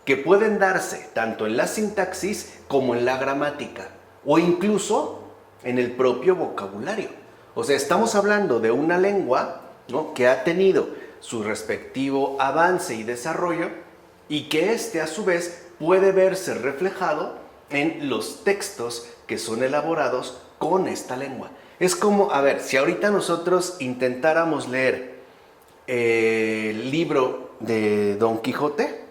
que pueden darse tanto en la sintaxis como en la gramática, o incluso en el propio vocabulario. O sea, estamos hablando de una lengua, ¿no?, que ha tenido su respectivo avance y desarrollo, y que a su vez puede verse reflejado en los textos que son elaborados con esta lengua. Es como, a ver, si ahorita nosotros intentáramos leer el libro de Don Quijote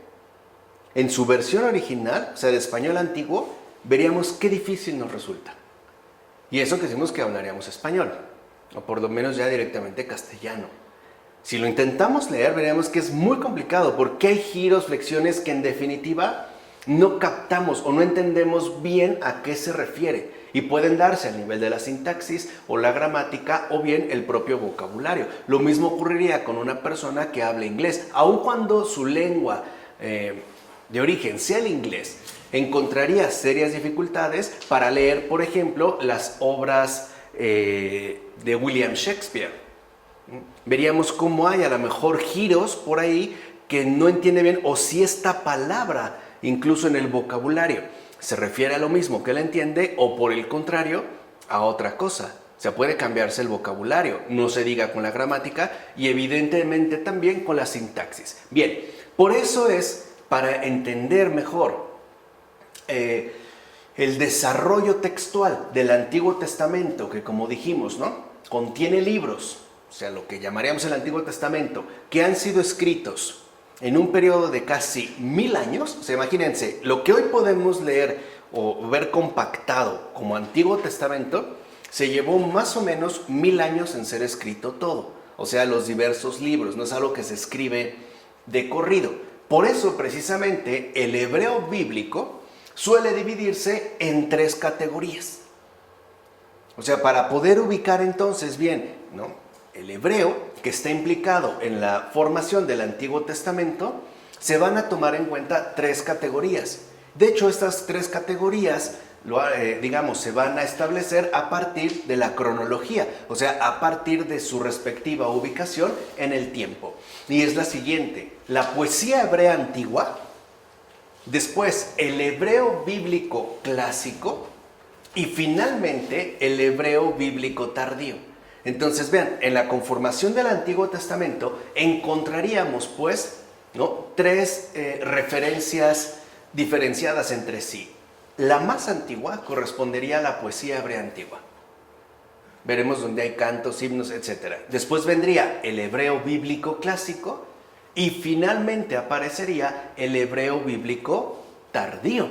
en su versión original, o sea, de español antiguo, veríamos qué difícil nos resulta. Y eso que decimos que hablaríamos español, o por lo menos ya directamente castellano. Si lo intentamos leer, veríamos que es muy complicado, porque hay giros, flexiones que en definitiva no captamos o no entendemos bien a qué se refiere. Y pueden darse a nivel de la sintaxis o la gramática o bien el propio vocabulario. Lo mismo ocurriría con una persona que habla inglés. Aun cuando su lengua de origen sea el inglés, encontraría serias dificultades para leer, por ejemplo, las obras de William Shakespeare. Veríamos cómo hay a lo mejor giros por ahí que no entiende bien, o si esta palabra, incluso en el vocabulario, se refiere a lo mismo que él entiende, o por el contrario, a otra cosa. O sea, puede cambiarse el vocabulario, no se diga con la gramática, y evidentemente también con la sintaxis. Bien, por eso es, para entender mejor el desarrollo textual del Antiguo Testamento, que como dijimos, ¿no?, contiene libros, o sea, lo que llamaríamos el Antiguo Testamento, que han sido escritos en un periodo de casi 1000 años. O sea, imagínense, lo que hoy podemos leer o ver compactado como Antiguo Testamento, se llevó más o menos 1000 años en ser escrito todo. o sea, los diversos libros, no es algo que se escribe de corrido. Por eso, precisamente, el hebreo bíblico suele dividirse en 3 categorías. O sea, para poder ubicar entonces bien, ¿no?, el hebreo que está implicado en la formación del Antiguo Testamento, se van a tomar en cuenta 3 categorías. De hecho, estas 3 categorías, se van a establecer a partir de la cronología, o sea, a partir de su respectiva ubicación en el tiempo. Y es la siguiente: la poesía hebrea antigua, después el hebreo bíblico clásico y finalmente el hebreo bíblico tardío. Entonces vean, en la conformación del Antiguo Testamento encontraríamos pues, ¿no?, 3 referencias diferenciadas entre sí. La más antigua correspondería a la poesía hebrea antigua. Veremos donde hay cantos, himnos, etc. Después vendría el hebreo bíblico clásico y finalmente aparecería el hebreo bíblico tardío.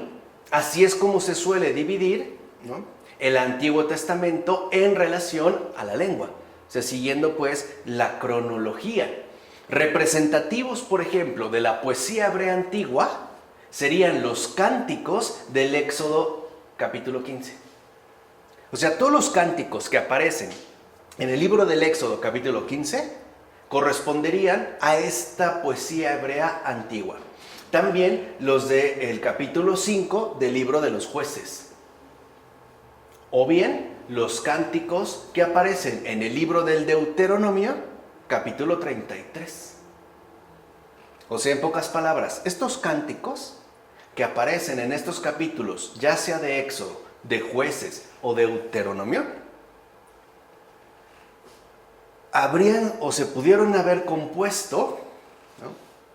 Así es como se suele dividir, ¿no?, el Antiguo Testamento en relación a la lengua, o sea, siguiendo pues la cronología. Representativos, por ejemplo, de la poesía hebrea antigua serían los cánticos del Éxodo capítulo 15. O sea, todos los cánticos que aparecen en el libro del Éxodo capítulo 15 corresponderían a esta poesía hebrea antigua. También los del capítulo 5 del libro de los Jueces. O bien los cánticos que aparecen en el libro del Deuteronomio capítulo 33. O sea, en pocas palabras, estos cánticos que aparecen en estos capítulos, ya sea de Éxodo, de Jueces o de Deuteronomio, habrían o se pudieron haber compuesto, ¿no?,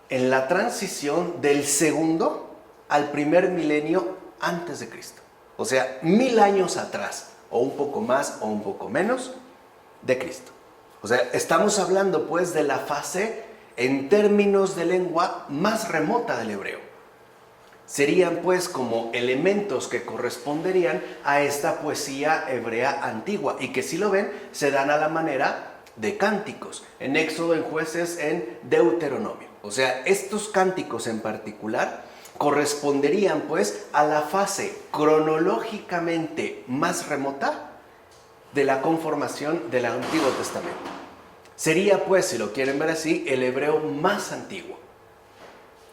en la transición del segundo al primer milenio antes de Cristo. O sea, 1000 años atrás, o un poco más o un poco menos, de Cristo. O sea, estamos hablando pues de la fase, en términos de lengua, más remota del hebreo. Serían pues como elementos que corresponderían a esta poesía hebrea antigua y que, si lo ven, se dan a la manera de cánticos, en Éxodo, en Jueces, en Deuteronomio. O sea, estos cánticos en particular corresponderían pues a la fase cronológicamente más remota de la conformación del Antiguo Testamento. Sería pues, si lo quieren ver así, el hebreo más antiguo.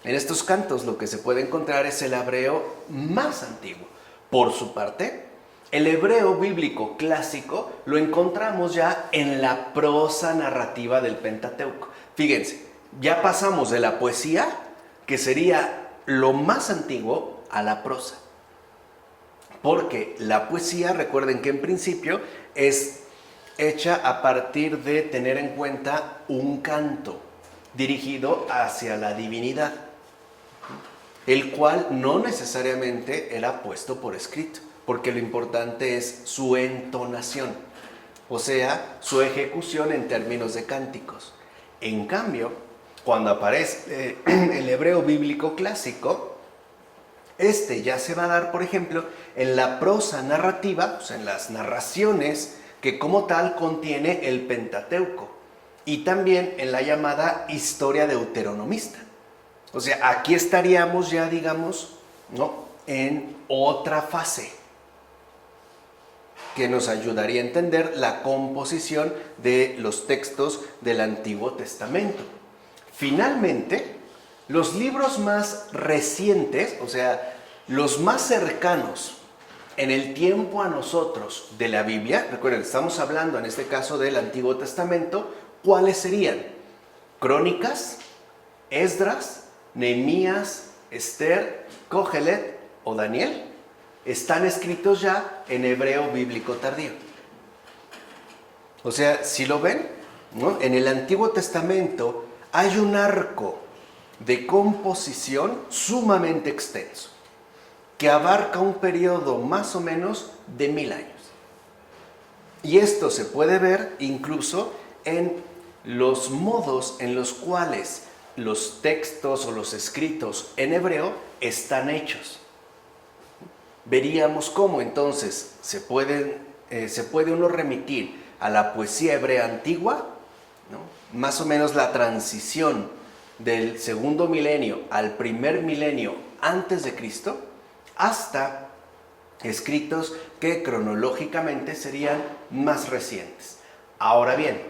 En estos cantos lo que se puede encontrar es el hebreo más antiguo. Por su parte, el hebreo bíblico clásico lo encontramos ya en la prosa narrativa del Pentateuco. Fíjense, ya pasamos de la poesía, que sería lo más antiguo, a la prosa. Porque la poesía, recuerden que en principio es hecha a partir de tener en cuenta un canto dirigido hacia la divinidad, el cual no necesariamente era puesto por escrito, porque lo importante es su entonación, o sea, su ejecución en términos de cánticos. En cambio, cuando aparece el hebreo bíblico clásico, este ya se va a dar, por ejemplo, en la prosa narrativa, o sea, en las narraciones que como tal contiene el Pentateuco, y también en la llamada historia deuteronomista. O sea, aquí estaríamos ya, digamos, ¿no?, en otra fase que nos ayudaría a entender la composición de los textos del Antiguo Testamento. Finalmente, los libros más recientes, o sea, los más cercanos en el tiempo a nosotros de la Biblia, recuerden, estamos hablando en este caso del Antiguo Testamento, ¿cuáles serían? Crónicas, Esdras, Nehemías, Esther, Cogelet o Daniel. Están escritos ya en hebreo bíblico tardío. O sea, si lo ven, ¿no?, en el Antiguo Testamento hay un arco de composición sumamente extenso, que abarca un periodo más o menos de 1000 años. Y esto se puede ver incluso en los modos en los cuales los textos o los escritos en hebreo están hechos. Veríamos cómo entonces se puede uno remitir a la poesía hebrea antigua, ¿no?, más o menos la transición del segundo milenio al primer milenio antes de Cristo, hasta escritos que cronológicamente serían más recientes. Ahora bien,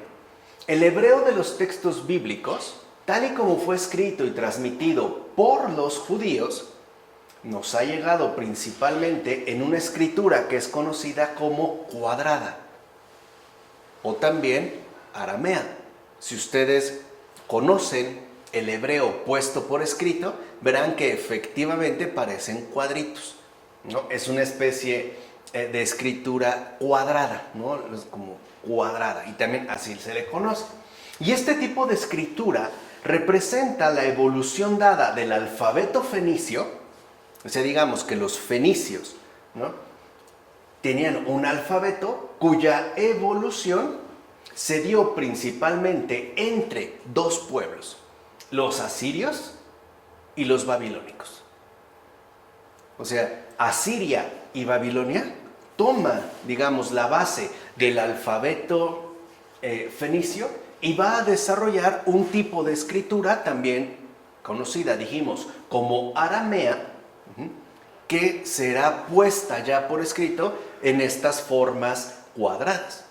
el hebreo de los textos bíblicos, tal y como fue escrito y transmitido por los judíos, nos ha llegado principalmente en una escritura que es conocida como cuadrada o también aramea. Si ustedes conocen el hebreo puesto por escrito, verán que efectivamente parecen cuadritos, ¿no? Es una especie de escritura cuadrada, ¿no? Es como cuadrada, y también así se le conoce. Y este tipo de escritura representa la evolución dada del alfabeto fenicio. O sea, digamos que los fenicios, ¿no?, tenían un alfabeto cuya evolución se dio principalmente entre dos pueblos, los asirios y los babilónicos. O sea, Asiria y Babilonia toman, digamos, la base del alfabeto fenicio y va a desarrollar un tipo de escritura también conocida, dijimos, como aramea, que será puesta ya por escrito en estas formas cuadradas.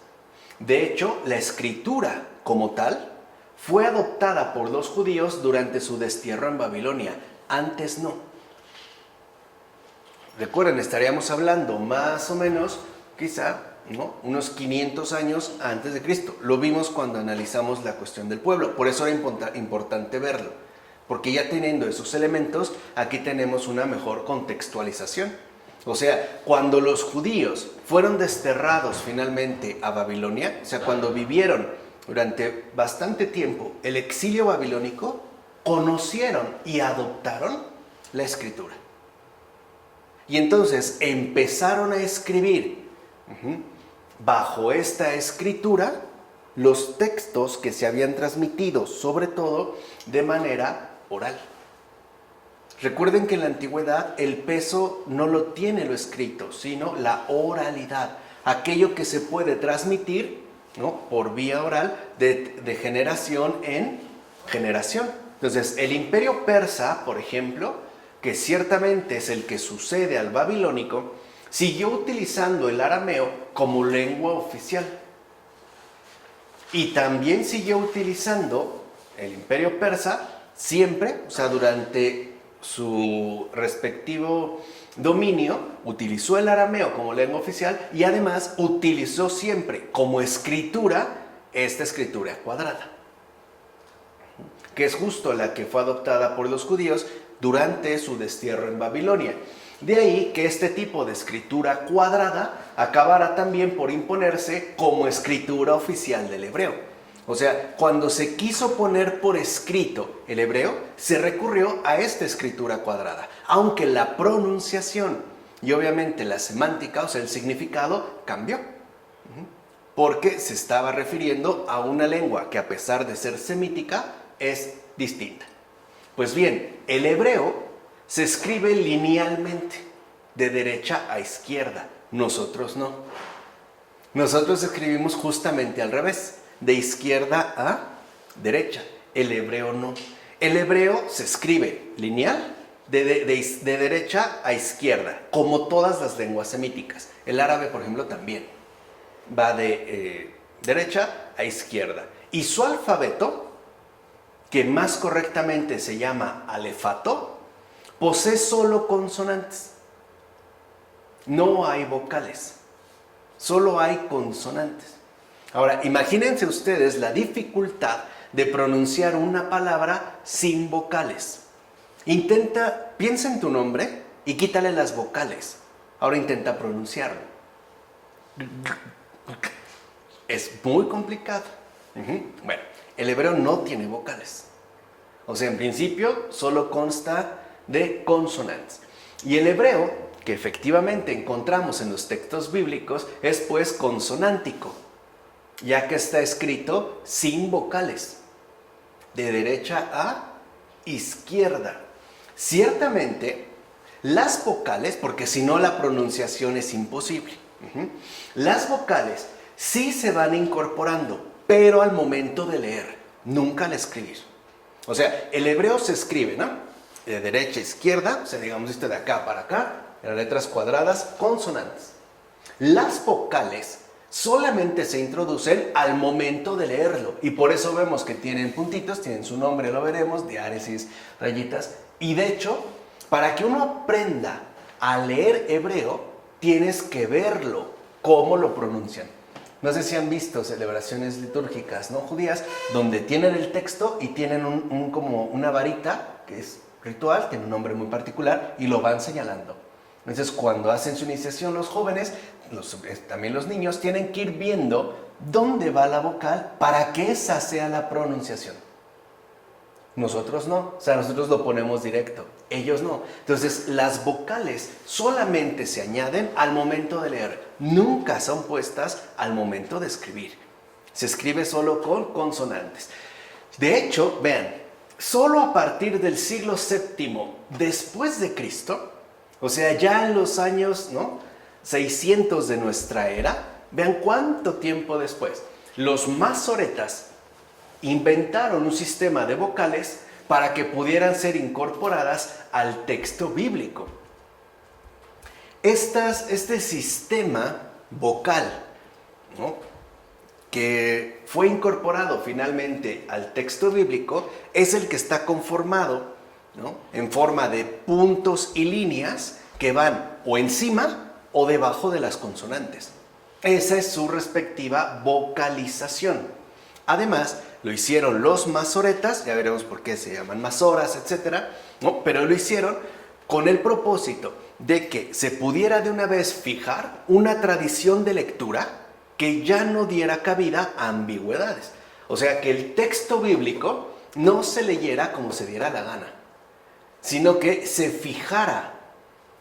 De hecho, la escritura como tal fue adoptada por los judíos durante su destierro en Babilonia. Antes no. Recuerden, estaríamos hablando más o menos, quizá, ¿no?, unos 500 años antes de Cristo. Lo vimos cuando analizamos la cuestión del pueblo. Por eso era importante verlo. Porque ya teniendo esos elementos, aquí tenemos una mejor contextualización. O sea, cuando los judíos fueron desterrados finalmente a Babilonia, o sea, cuando vivieron durante bastante tiempo el exilio babilónico, conocieron y adoptaron la escritura. Y entonces empezaron a escribir bajo esta escritura los textos que se habían transmitido, sobre todo de manera oral. Recuerden que en la antigüedad el peso no lo tiene lo escrito, sino la oralidad, aquello que se puede transmitir, ¿no?, por vía oral de generación en generación. Entonces, el imperio persa, por ejemplo, que ciertamente es el que sucede al babilónico, siguió utilizando el arameo como lengua oficial. Y también siguió utilizando el imperio persa siempre, o sea, durante su respectivo dominio, utilizó el arameo como lengua oficial y además utilizó siempre como escritura esta escritura cuadrada, que es justo la que fue adoptada por los judíos durante su destierro en Babilonia. De ahí que este tipo de escritura cuadrada acabara también por imponerse como escritura oficial del hebreo. O sea, cuando se quiso poner por escrito el hebreo, se recurrió a esta escritura cuadrada, aunque la pronunciación y obviamente la semántica, o sea, el significado, cambió. Porque se estaba refiriendo a una lengua que, a pesar de ser semítica, es distinta. Pues bien, el hebreo se escribe linealmente, de derecha a izquierda. Nosotros no. Nosotros escribimos justamente al revés, de izquierda a derecha. El hebreo no. El hebreo se escribe lineal, de derecha a izquierda, como todas las lenguas semíticas. El árabe, por ejemplo, también va de derecha a izquierda. Y su alfabeto, que más correctamente se llama alefato, posee solo consonantes. No hay vocales, solo hay consonantes. Ahora, imagínense ustedes la dificultad de pronunciar una palabra sin vocales. Piensa en tu nombre y quítale las vocales. Ahora intenta pronunciarlo. Es muy complicado. Bueno, el hebreo no tiene vocales. O sea, en principio solo consta de consonantes. Y el hebreo, que efectivamente encontramos en los textos bíblicos, es pues consonántico, ya que está escrito sin vocales, de derecha a izquierda. Ciertamente, las vocales, porque si no la pronunciación es imposible, las vocales sí se van incorporando, pero al momento de leer. nunca al escribir. O sea, el hebreo se escribe, ¿no? De derecha a izquierda, o sea, digamos de acá para acá, en las letras cuadradas, consonantes. Las vocales solamente se introducen al momento de leerlo, y por eso vemos que tienen puntitos, tienen su nombre, lo veremos, diáresis, rayitas, y de hecho, para que uno aprenda a leer hebreo, tienes que verlo, cómo lo pronuncian. No sé si han visto celebraciones litúrgicas, ¿no?, judías, donde tienen el texto y tienen como una varita, que es ritual, tiene un nombre muy particular, y lo van señalando. Entonces, cuando hacen su iniciación los jóvenes, también los niños, tienen que ir viendo dónde va la vocal para que esa sea la pronunciación. Nosotros no, o sea, nosotros lo ponemos directo, ellos no. Entonces, las vocales solamente se añaden al momento de leer, nunca son puestas al momento de escribir. Se escribe solo con consonantes. De hecho, vean, solo a partir del siglo VII después de Cristo, o sea, ya en los años, ¿no?, 600 de nuestra era, vean cuánto tiempo después, los masoretas inventaron un sistema de vocales para que pudieran ser incorporadas al texto bíblico. Este sistema vocal, ¿no?, que fue incorporado finalmente al texto bíblico, es el que está conformado, ¿no?, en forma de puntos y líneas que van o encima o debajo de las consonantes. Esa es su respectiva vocalización. Además, lo hicieron los masoretas, ya veremos por qué se llaman masoras, etc., ¿no?, pero lo hicieron con el propósito de que se pudiera de una vez fijar una tradición de lectura que ya no diera cabida a ambigüedades. O sea, que el texto bíblico no se leyera como se diera la gana, sino que se fijara,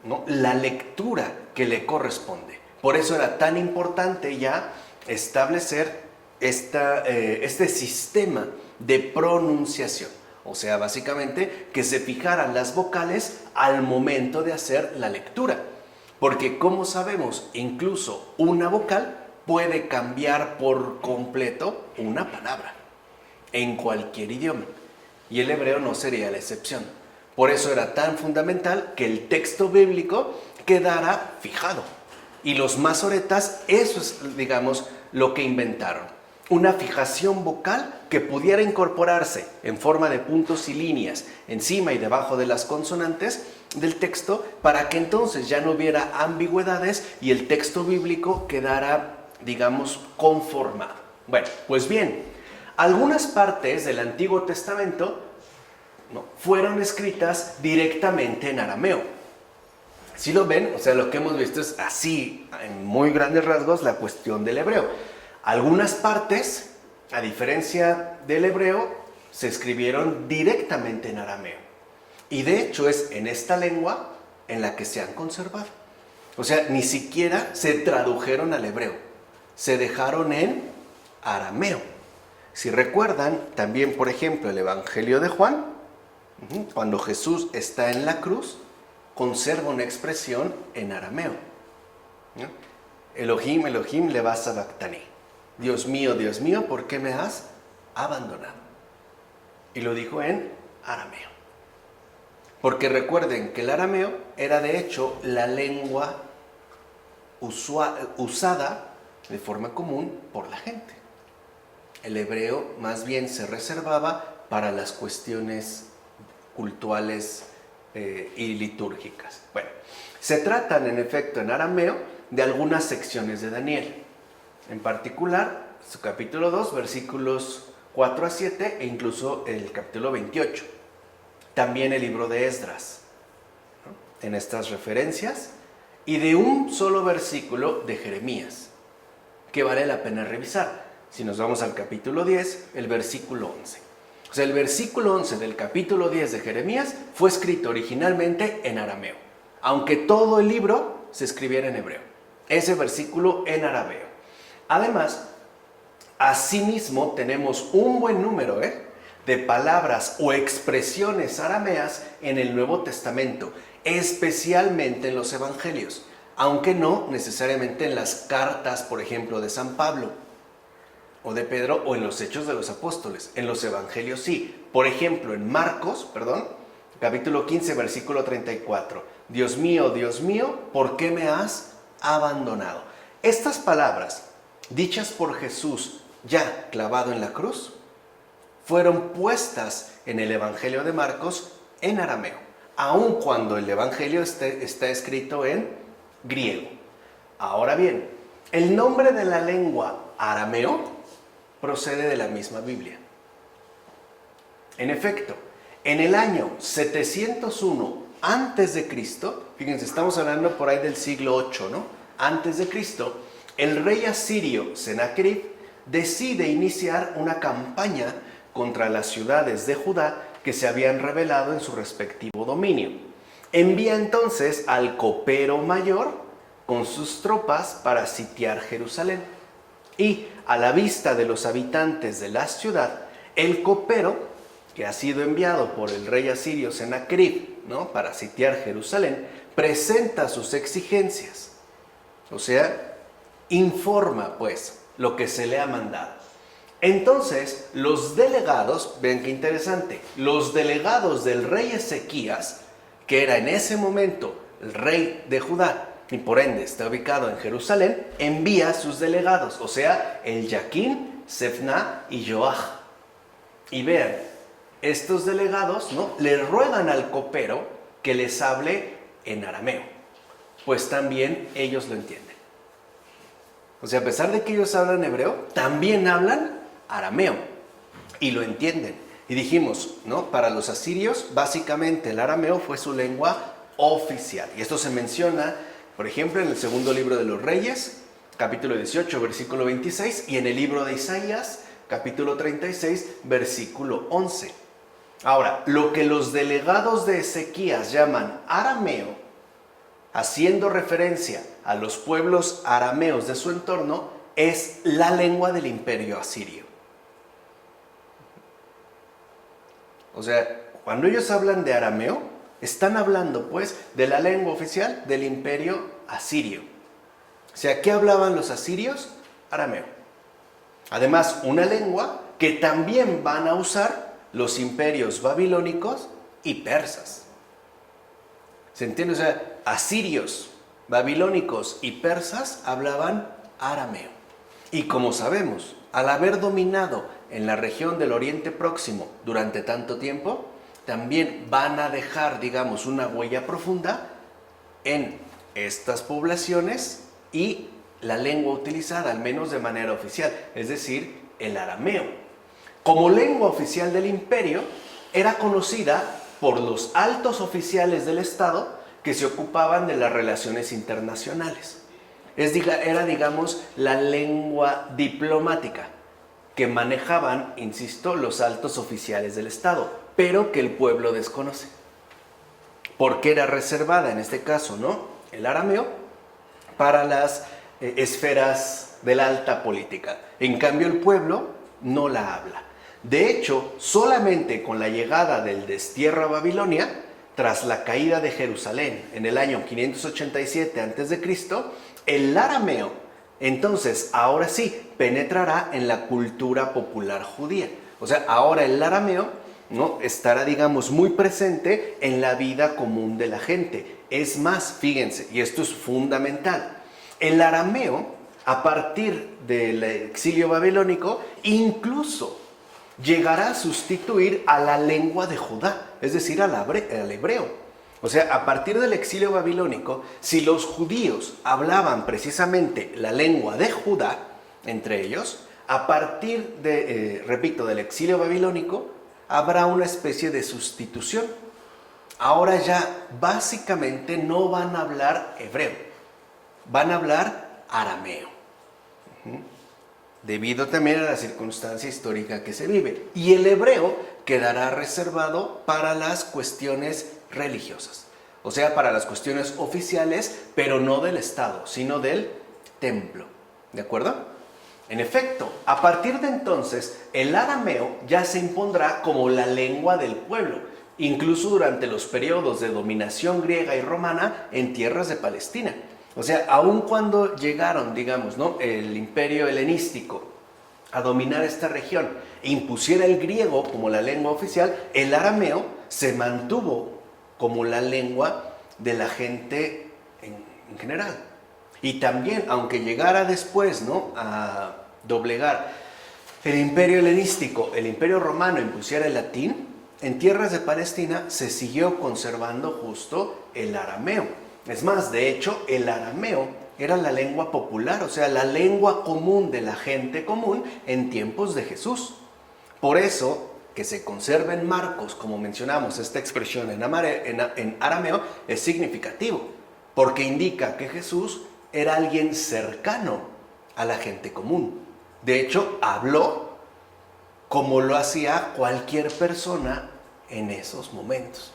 ¿no?, la lectura que le corresponde. Por eso era tan importante ya establecer este sistema de pronunciación. O sea, básicamente que se fijaran las vocales al momento de hacer la lectura. Porque, como sabemos, incluso una vocal puede cambiar por completo una palabra en cualquier idioma. Y el hebreo no sería la excepción. Por eso era tan fundamental que el texto bíblico quedara fijado. Y los masoretas, eso es, digamos, lo que inventaron. Una fijación vocal que pudiera incorporarse en forma de puntos y líneas encima y debajo de las consonantes del texto, para que entonces ya no hubiera ambigüedades y el texto bíblico quedara, digamos, conformado. Bueno, pues bien, algunas partes del Antiguo Testamento, ¿no?, fueron escritas directamente en arameo. Si lo ven, o sea, lo que hemos visto es así, en muy grandes rasgos, la cuestión del hebreo. Algunas partes, a diferencia del hebreo, se escribieron directamente en arameo. Y de hecho es en esta lengua en la que se han conservado. O sea, ni siquiera se tradujeron al hebreo, se dejaron en arameo. Si recuerdan, también, por ejemplo, el Evangelio de Juan, cuando Jesús está en la cruz, conserva una expresión en arameo, ¿no? Elohim, Elohim, lema sabactani. Dios mío, ¿por qué me has abandonado? Y lo dijo en arameo. Porque recuerden que el arameo era de hecho la lengua usada de forma común por la gente. El hebreo más bien se reservaba para las cuestiones cultuales y litúrgicas. Bueno, se tratan en efecto en arameo de algunas secciones de Daniel. En particular, su capítulo 2, versículos 4 a 7 e incluso el capítulo 28. También el libro de Esdras, ¿no?, en estas referencias, y de un solo versículo de Jeremías, que vale la pena revisar. Si nos vamos al capítulo 10, el versículo 11. O sea, el versículo 11 del capítulo 10 de Jeremías fue escrito originalmente en arameo, aunque todo el libro se escribiera en hebreo. Ese versículo en arameo. Además, asimismo tenemos un buen número de palabras o expresiones arameas en el Nuevo Testamento, especialmente en los evangelios, aunque no necesariamente en las cartas, por ejemplo, de San Pablo. o de Pedro o en los Hechos de los Apóstoles. En los Evangelios sí. Por ejemplo, en Marcos, capítulo 15, versículo 34. Dios mío, ¿por qué me has abandonado? Estas palabras, dichas por Jesús ya clavado en la cruz, fueron puestas en el Evangelio de Marcos en arameo, aun cuando el Evangelio está escrito en griego. Ahora bien, el nombre de la lengua arameo procede de la misma Biblia. En efecto, en el año 701 antes de Cristo, fíjense, estamos hablando por ahí del siglo 8, ¿no? Antes de Cristo, el rey asirio Sennacherib decide iniciar una campaña contra las ciudades de Judá que se habían rebelado en su respectivo dominio. Envía entonces al copero mayor con sus tropas para sitiar Jerusalén. Y a la vista de los habitantes de la ciudad, el copero, que ha sido enviado por el rey asirio Sennacherib, ¿no?, para sitiar Jerusalén, presenta sus exigencias. O sea, informa pues lo que se le ha mandado. Entonces, los delegados, ven qué interesante, los delegados del rey Ezequías, que era en ese momento el rey de Judá, y por ende está ubicado en Jerusalén, envía a sus delegados, o sea, el Yaquín, Sefná y Joach. Y vean, estos delegados, ¿no?, le ruegan al copero que les hable en arameo, pues también ellos lo entienden. O sea, a pesar de que ellos hablan hebreo, también hablan arameo y lo entienden. Y dijimos, ¿no?, para los asirios, básicamente el arameo fue su lengua oficial. Y esto se menciona, por ejemplo, en el segundo libro de los Reyes, capítulo 18, versículo 26, y en el libro de Isaías, capítulo 36, versículo 11. Ahora, lo que los delegados de Ezequías llaman arameo, haciendo referencia a los pueblos arameos de su entorno, es la lengua del imperio asirio. O sea, cuando ellos hablan de arameo, están hablando pues de la lengua oficial del imperio asirio. O sea, ¿qué hablaban los asirios? Arameo. Además, una lengua que también van a usar los imperios babilónicos y persas. ¿Se entiende? O sea, asirios, babilónicos y persas hablaban arameo. Y como sabemos, al haber dominado en la región del Oriente Próximo durante tanto tiempo, también van a dejar, digamos, una huella profunda en estas poblaciones y la lengua utilizada, al menos de manera oficial, es decir, el arameo. Como lengua oficial del imperio, era conocida por los altos oficiales del Estado que se ocupaban de las relaciones internacionales. Era, digamos, la lengua diplomática que manejaban, insisto, los altos oficiales del Estado, pero que el pueblo desconoce. Porque era reservada, en este caso, ¿no?, el arameo, para las esferas de la alta política. En cambio, el pueblo no la habla. De hecho, solamente con la llegada del destierro a Babilonia, tras la caída de Jerusalén en el año 587 a.C., el arameo, entonces, ahora sí, penetrará en la cultura popular judía. O sea, ahora el arameo, ¿no?, estará, digamos, muy presente en la vida común de la gente. Es más, fíjense, y esto es fundamental, el arameo, a partir del exilio babilónico, incluso llegará a sustituir a la lengua de Judá, es decir, al hebreo. O sea, a partir del exilio babilónico, si los judíos hablaban precisamente la lengua de Judá, entre ellos, a partir del exilio babilónico, habrá una especie de sustitución. Ahora ya básicamente no van a hablar hebreo, van a hablar arameo, debido también a la circunstancia histórica que se vive. Y el hebreo quedará reservado para las cuestiones religiosas, o sea, para las cuestiones oficiales, pero no del Estado, sino del templo. ¿De acuerdo? En efecto, a partir de entonces, el arameo ya se impondrá como la lengua del pueblo, incluso durante los periodos de dominación griega y romana en tierras de Palestina. O sea, aun cuando llegaron, digamos, ¿no?, el imperio helenístico a dominar esta región e impusiera el griego como la lengua oficial, el arameo se mantuvo como la lengua de la gente en general. Y también, aunque llegara después, ¿no?, a doblegar el imperio helenístico, el imperio romano impusiera el latín, en tierras de Palestina se siguió conservando justo el arameo. Es más, de hecho, el arameo era la lengua popular, o sea, la lengua común de la gente común en tiempos de Jesús. Por eso, que se conserve en Marcos, como mencionamos, esta expresión en arameo es significativo, porque indica que Jesús era alguien cercano a la gente común. De hecho, habló como lo hacía cualquier persona en esos momentos.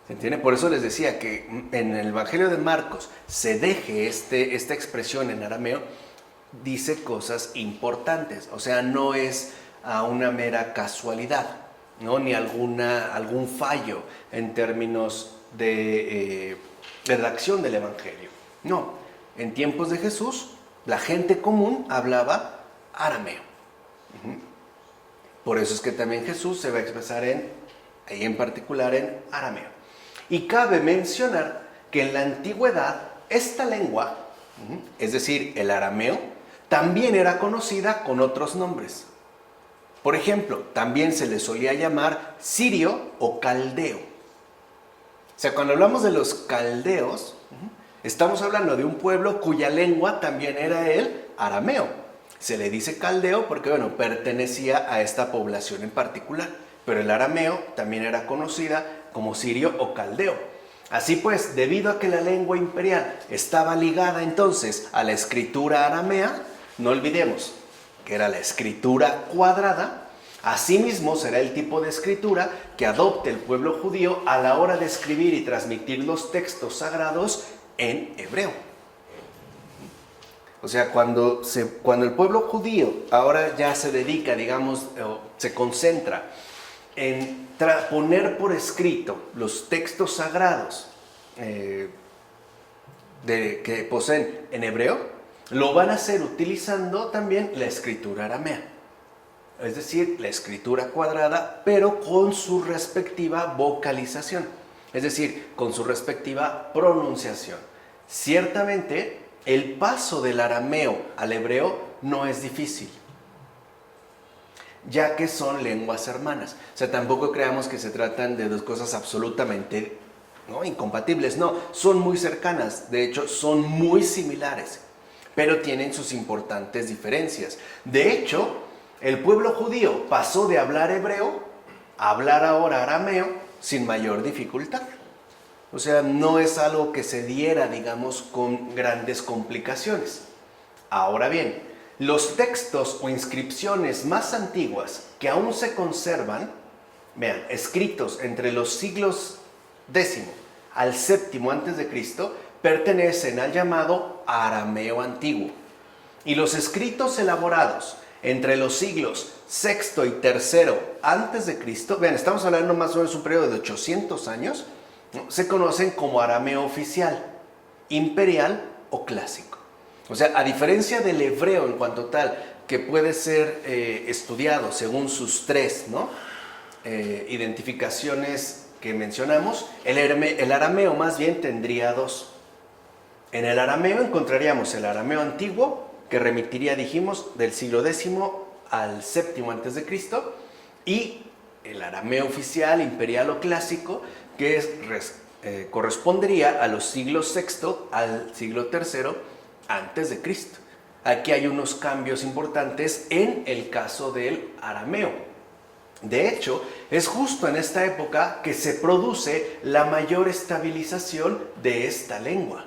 ¿Se entiende? Por eso les decía que en el Evangelio de Marcos se deje esta expresión en arameo, dice cosas importantes. O sea, no es una mera casualidad, ¿no?, ni algún fallo en términos de redacción del Evangelio. No, en tiempos de Jesús, la gente común hablaba arameo. Por eso es que también Jesús se va a expresar ahí en particular en arameo. Y cabe mencionar que en la antigüedad esta lengua, es decir, el arameo, también era conocida con otros nombres. Por ejemplo, también se le solía llamar sirio o caldeo. O sea, cuando hablamos de los caldeos, estamos hablando de un pueblo cuya lengua también era el arameo. Se le dice caldeo porque, bueno, pertenecía a esta población en particular, pero el arameo también era conocida como sirio o caldeo. Así pues, debido a que la lengua imperial estaba ligada entonces a la escritura aramea, no olvidemos que era la escritura cuadrada, asimismo será el tipo de escritura que adopte el pueblo judío a la hora de escribir y transmitir los textos sagrados en hebreo. O sea, cuando el pueblo judío ahora ya se dedica, digamos, se concentra en poner por escrito los textos sagrados que poseen en hebreo, lo van a hacer utilizando también la escritura aramea. Es decir, la escritura cuadrada, pero con su respectiva vocalización. Es decir, con su respectiva pronunciación. Ciertamente, el paso del arameo al hebreo no es difícil, ya que son lenguas hermanas. O sea, tampoco creamos que se tratan de dos cosas absolutamente, ¿no?, incompatibles. No, son muy cercanas, de hecho son muy similares, pero tienen sus importantes diferencias. De hecho, el pueblo judío pasó de hablar hebreo a hablar ahora arameo sin mayor dificultad. O sea, no es algo que se diera, digamos, con grandes complicaciones. Ahora bien, los textos o inscripciones más antiguas que aún se conservan, vean, escritos entre los siglos X al VII a.C., pertenecen al llamado arameo antiguo. Y los escritos elaborados entre los siglos VI y III a.C., vean, estamos hablando más o menos de un periodo de 800 años, se conocen como arameo oficial, imperial o clásico. O sea, a diferencia del hebreo en cuanto tal, que puede ser estudiado según sus tres, ¿no?, identificaciones que mencionamos, el arameo más bien tendría dos. En el arameo encontraríamos el arameo antiguo, que remitiría, dijimos, del siglo X al VII a.C., y el arameo oficial, imperial o clásico, que correspondería a los siglos VI al siglo III antes de Cristo. Aquí hay unos cambios importantes en el caso del arameo. De hecho, es justo en esta época que se produce la mayor estabilización de esta lengua.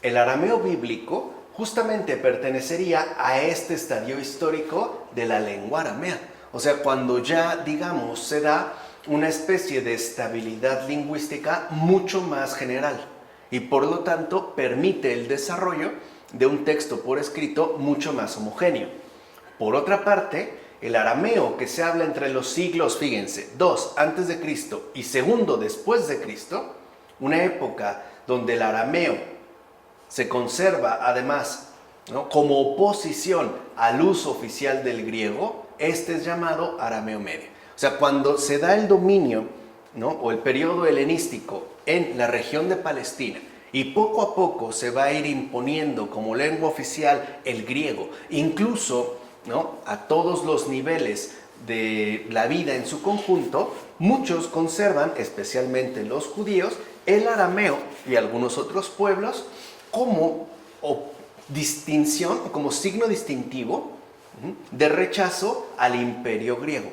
El arameo bíblico justamente pertenecería a este estadio histórico de la lengua aramea. O sea, cuando ya, digamos, se da una especie de estabilidad lingüística mucho más general y por lo tanto permite el desarrollo de un texto por escrito mucho más homogéneo. Por otra parte, el arameo que se habla entre los siglos, fíjense, 2 antes de Cristo y segundo después de Cristo, una época donde el arameo se conserva además ¿no? Como oposición al uso oficial del griego, este es llamado arameo medio. O sea, cuando se da el dominio, ¿no? O el periodo helenístico en la región de Palestina, y poco a poco se va a ir imponiendo como lengua oficial el griego, incluso, ¿no? A todos los niveles de la vida en su conjunto, muchos conservan, especialmente los judíos, el arameo y algunos otros pueblos como distinción, como signo distintivo de rechazo al imperio griego.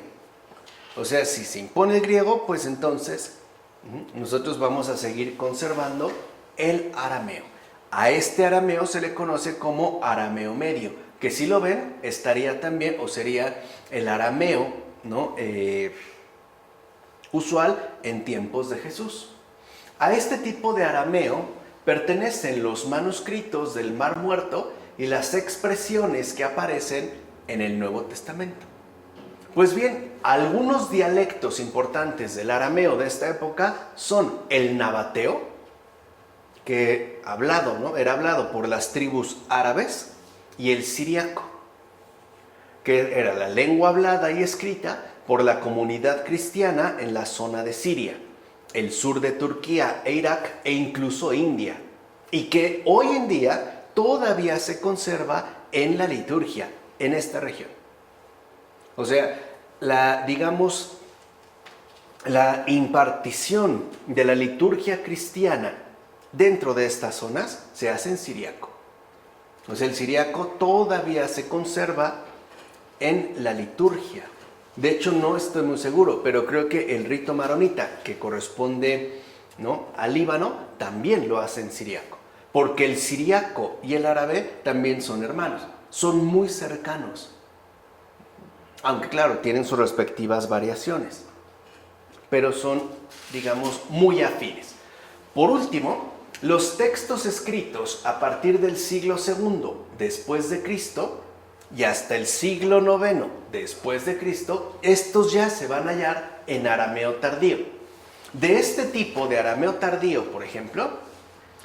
O sea, si se impone el griego, pues entonces nosotros vamos a seguir conservando el arameo. A este arameo se le conoce como arameo medio, que si lo ven, estaría también, o sería el arameo, ¿no? Usual en tiempos de Jesús. A este tipo de arameo pertenecen los manuscritos del Mar Muerto y las expresiones que aparecen en el Nuevo Testamento. Pues bien, algunos dialectos importantes del arameo de esta época son el nabateo, que era hablado por las tribus árabes, y el siriaco, que era la lengua hablada y escrita por la comunidad cristiana en la zona de Siria, el sur de Turquía e Irak e incluso India, y que hoy en día todavía se conserva en la liturgia en esta región. O sea, la impartición de la liturgia cristiana dentro de estas zonas se hace en siriaco. O sea, el siriaco todavía se conserva en la liturgia. De hecho, no estoy muy seguro, pero creo que el rito maronita, que corresponde, ¿no?, al Líbano, también lo hace en siriaco. Porque el siriaco y el árabe también son hermanos, son muy cercanos. Aunque claro, tienen sus respectivas variaciones, pero son, muy afines. Por último, los textos escritos a partir del siglo II después de Cristo y hasta el siglo IX después de Cristo, estos ya se van a hallar en arameo tardío. De este tipo de arameo tardío, por ejemplo,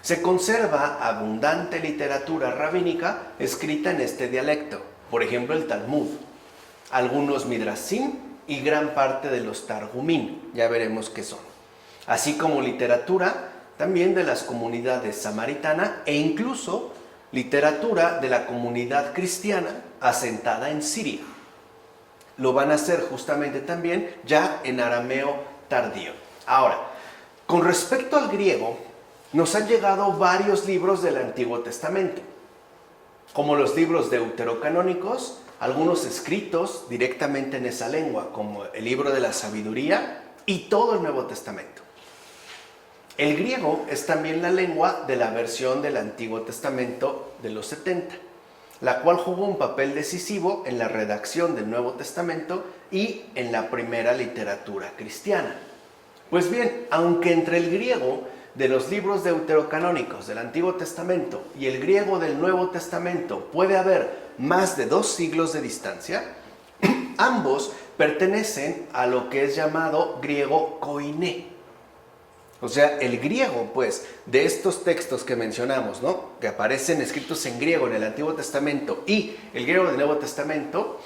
se conserva abundante literatura rabínica escrita en este dialecto. Por ejemplo, el Talmud, algunos midrashim y gran parte de los targumín, ya veremos qué son. Así como literatura también de las comunidades samaritana e incluso literatura de la comunidad cristiana asentada en Siria. Lo van a hacer justamente también ya en arameo tardío. Ahora, con respecto al griego, nos han llegado varios libros del Antiguo Testamento, como los libros deuterocanónicos, algunos escritos directamente en esa lengua, como el libro de la sabiduría y todo el Nuevo Testamento. El griego es también la lengua de la versión del Antiguo Testamento de los 70, la cual jugó un papel decisivo en la redacción del Nuevo Testamento y en la primera literatura cristiana. Pues bien, aunque entre el griego de los libros deuterocanónicos del Antiguo Testamento y el griego del Nuevo Testamento puede haber más de 2 siglos de distancia, ambos pertenecen a lo que es llamado griego koiné. O sea, el griego, pues, de estos textos que mencionamos, ¿no?, que aparecen escritos en griego en el Antiguo Testamento y el griego del Nuevo Testamento,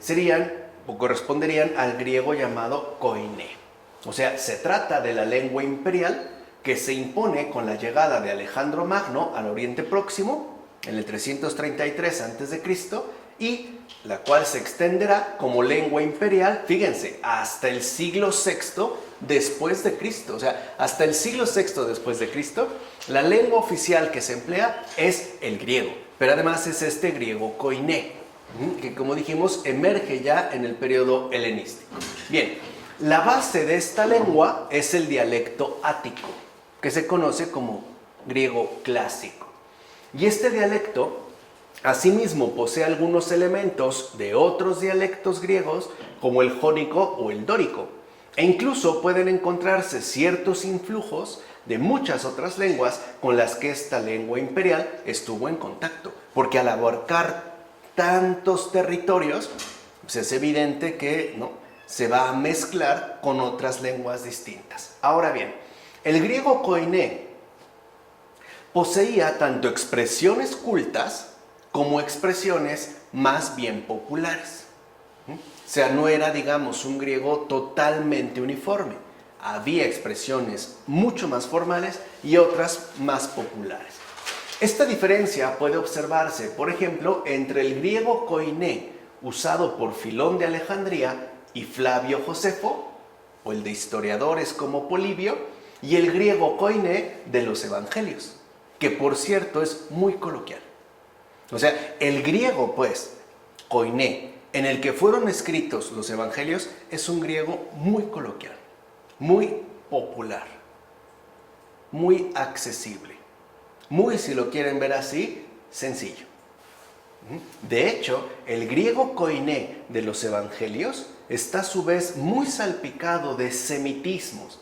serían o corresponderían al griego llamado koiné. O sea, se trata de la lengua imperial que se impone con la llegada de Alejandro Magno al Oriente Próximo en el 333 a.C. y la cual se extenderá como lengua imperial, fíjense, hasta el siglo VI después de Cristo. O sea, hasta el siglo VI después de Cristo, la lengua oficial que se emplea es el griego, pero además es este griego koiné, que como dijimos emerge ya en el periodo helenístico. Bien, la base de esta lengua es el dialecto ático, que se conoce como griego clásico. Y este dialecto asimismo posee algunos elementos de otros dialectos griegos como el jónico o el dórico, e incluso pueden encontrarse ciertos influjos de muchas otras lenguas con las que esta lengua imperial estuvo en contacto, porque al abarcar tantos territorios, pues es evidente que ¿no?, se va a mezclar con otras lenguas distintas. Ahora bien, el griego koiné poseía tanto expresiones cultas como expresiones más bien populares. O sea, no era, digamos, un griego totalmente uniforme. Había expresiones mucho más formales y otras más populares. Esta diferencia puede observarse, por ejemplo, entre el griego koiné, usado por Filón de Alejandría y Flavio Josefo, o el de historiadores como Polibio, y el griego koiné de los evangelios, que por cierto es muy coloquial. O sea, el griego, pues, koiné, en el que fueron escritos los evangelios, es un griego muy coloquial, muy popular, muy accesible, muy, si lo quieren ver así, sencillo. De hecho, el griego koiné de los evangelios está a su vez muy salpicado de semitismos,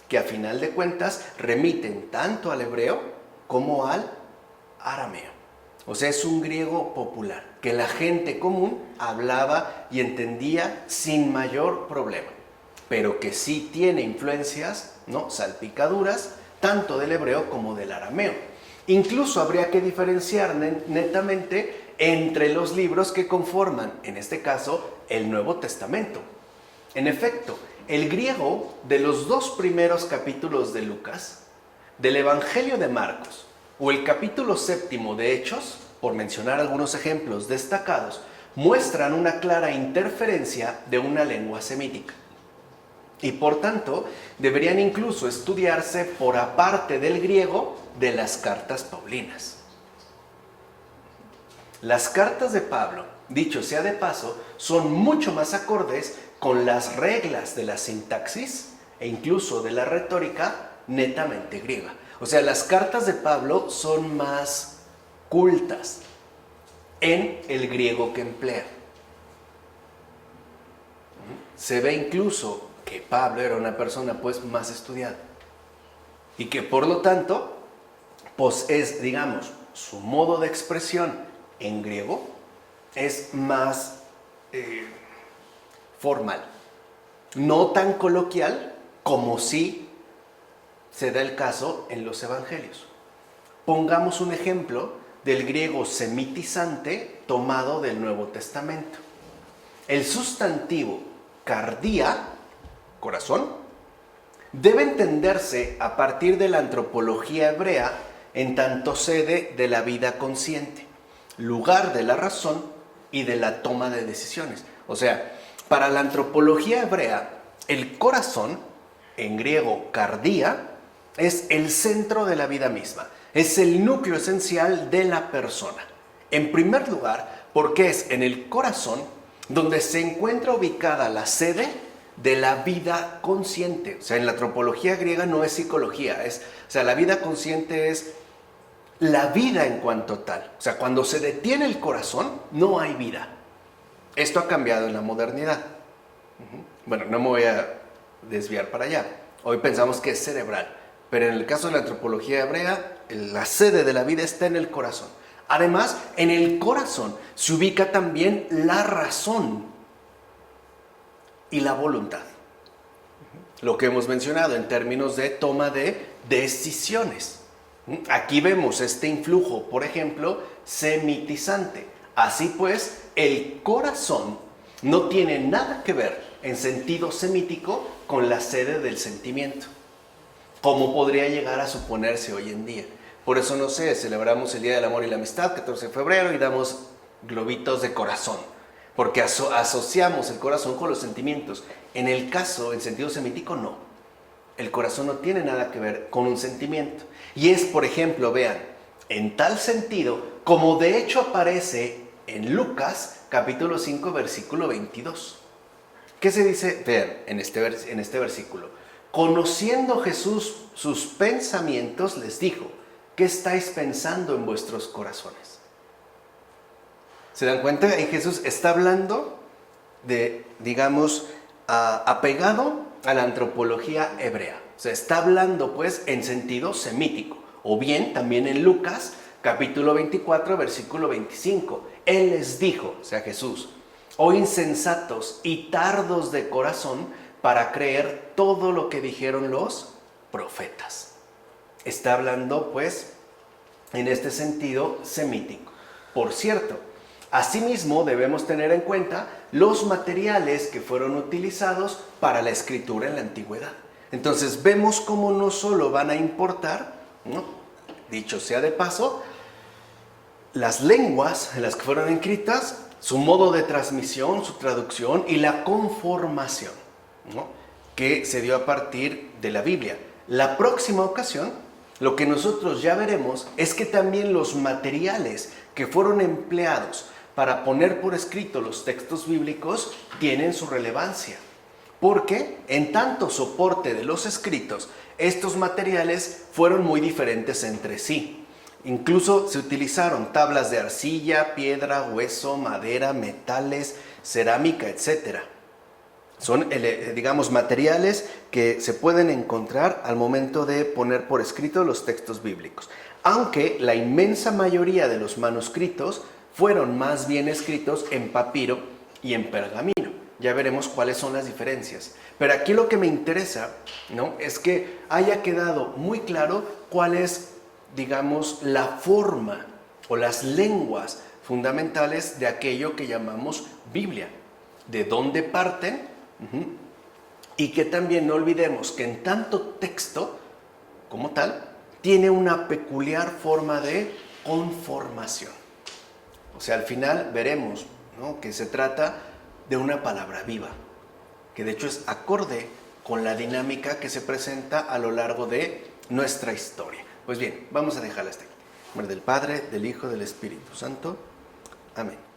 que a final de cuentas remiten tanto al hebreo como al arameo. O sea, es un griego popular, que la gente común hablaba y entendía sin mayor problema, pero que sí tiene influencias, ¿no?, salpicaduras, tanto del hebreo como del arameo. Incluso habría que diferenciar netamente entre los libros que conforman, en este caso, el Nuevo Testamento. En efecto, el griego de los 2 primeros capítulos de Lucas, del Evangelio de Marcos o el capítulo 7 de Hechos, por mencionar algunos ejemplos destacados, muestran una clara interferencia de una lengua semítica. Y por tanto, deberían incluso estudiarse por aparte del griego de las cartas paulinas. Las cartas de Pablo, dicho sea de paso, son mucho más acordes con las reglas de la sintaxis e incluso de la retórica netamente griega. O sea, las cartas de Pablo son más cultas en el griego que emplea. Se ve incluso que Pablo era una persona pues más estudiada y que por lo tanto pues es, digamos, su modo de expresión en griego es más formal, no tan coloquial como sí se da el caso en los evangelios. Pongamos un ejemplo del griego semitizante tomado del Nuevo Testamento. El sustantivo cardia, corazón, debe entenderse a partir de la antropología hebrea en tanto sede de la vida consciente, lugar de la razón y de la toma de decisiones. O sea, para la antropología hebrea, el corazón, en griego cardia, es el centro de la vida misma, es el núcleo esencial de la persona. En primer lugar, porque es en el corazón donde se encuentra ubicada la sede de la vida consciente. O sea, en la antropología griega no es psicología, la vida consciente es la vida en cuanto tal. O sea, cuando se detiene el corazón, no hay vida. Esto ha cambiado en la modernidad. Bueno, no me voy a desviar para allá. Hoy pensamos que es cerebral, pero en el caso de la antropología hebrea, la sede de la vida está en el corazón. Además, en el corazón se ubica también la razón y la voluntad. Lo que hemos mencionado en términos de toma de decisiones. Aquí vemos este influjo, por ejemplo, semitizante. Así pues, el corazón no tiene nada que ver en sentido semítico con la sede del sentimiento, como podría llegar a suponerse hoy en día. Por eso, no sé, celebramos el Día del Amor y la Amistad, 14 de febrero, y damos globitos de corazón, porque asociamos el corazón con los sentimientos. En el caso, en sentido semítico, no. El corazón no tiene nada que ver con un sentimiento. Y es, por ejemplo, vean, en tal sentido, como de hecho aparece en Lucas, capítulo 5, versículo 22. ¿Qué se dice? Vean, en este versículo. Conociendo Jesús sus pensamientos, les dijo: ¿qué estáis pensando en vuestros corazones? ¿Se dan cuenta? Y Jesús está hablando de, digamos, apegado a la antropología hebrea. O sea, está hablando pues en sentido semítico. O bien también en Lucas, capítulo 24, versículo 25. Él les dijo, o sea Jesús: oh insensatos y tardos de corazón para creer todo lo que dijeron los profetas. Está hablando pues en este sentido semítico. Por cierto, asimismo debemos tener en cuenta los materiales que fueron utilizados para la escritura en la antigüedad. Entonces vemos cómo no solo van a importar, ¿no?, dicho sea de paso, las lenguas en las que fueron escritas, su modo de transmisión, su traducción y la conformación, ¿no?, que se dio a partir de la Biblia. La próxima ocasión, lo que nosotros ya veremos es que también los materiales que fueron empleados para poner por escrito los textos bíblicos tienen su relevancia. Porque en tanto soporte de los escritos, estos materiales fueron muy diferentes entre sí. Incluso se utilizaron tablas de arcilla, piedra, hueso, madera, metales, cerámica, etc. Son, digamos, materiales que se pueden encontrar al momento de poner por escrito los textos bíblicos. Aunque la inmensa mayoría de los manuscritos fueron más bien escritos en papiro y en pergamino. Ya veremos cuáles son las diferencias. Pero aquí lo que me interesa, ¿no?, es que haya quedado muy claro cuál es, digamos, la forma o las lenguas fundamentales de aquello que llamamos Biblia. De dónde parten. Y que también no olvidemos que en tanto texto como tal tiene una peculiar forma de conformación. O sea, al final veremos, ¿no?, que se trata de una palabra viva, que de hecho es acorde con la dinámica que se presenta a lo largo de nuestra historia. Pues bien, vamos a dejarla hasta aquí. En nombre del Padre, del Hijo, del Espíritu Santo. Amén.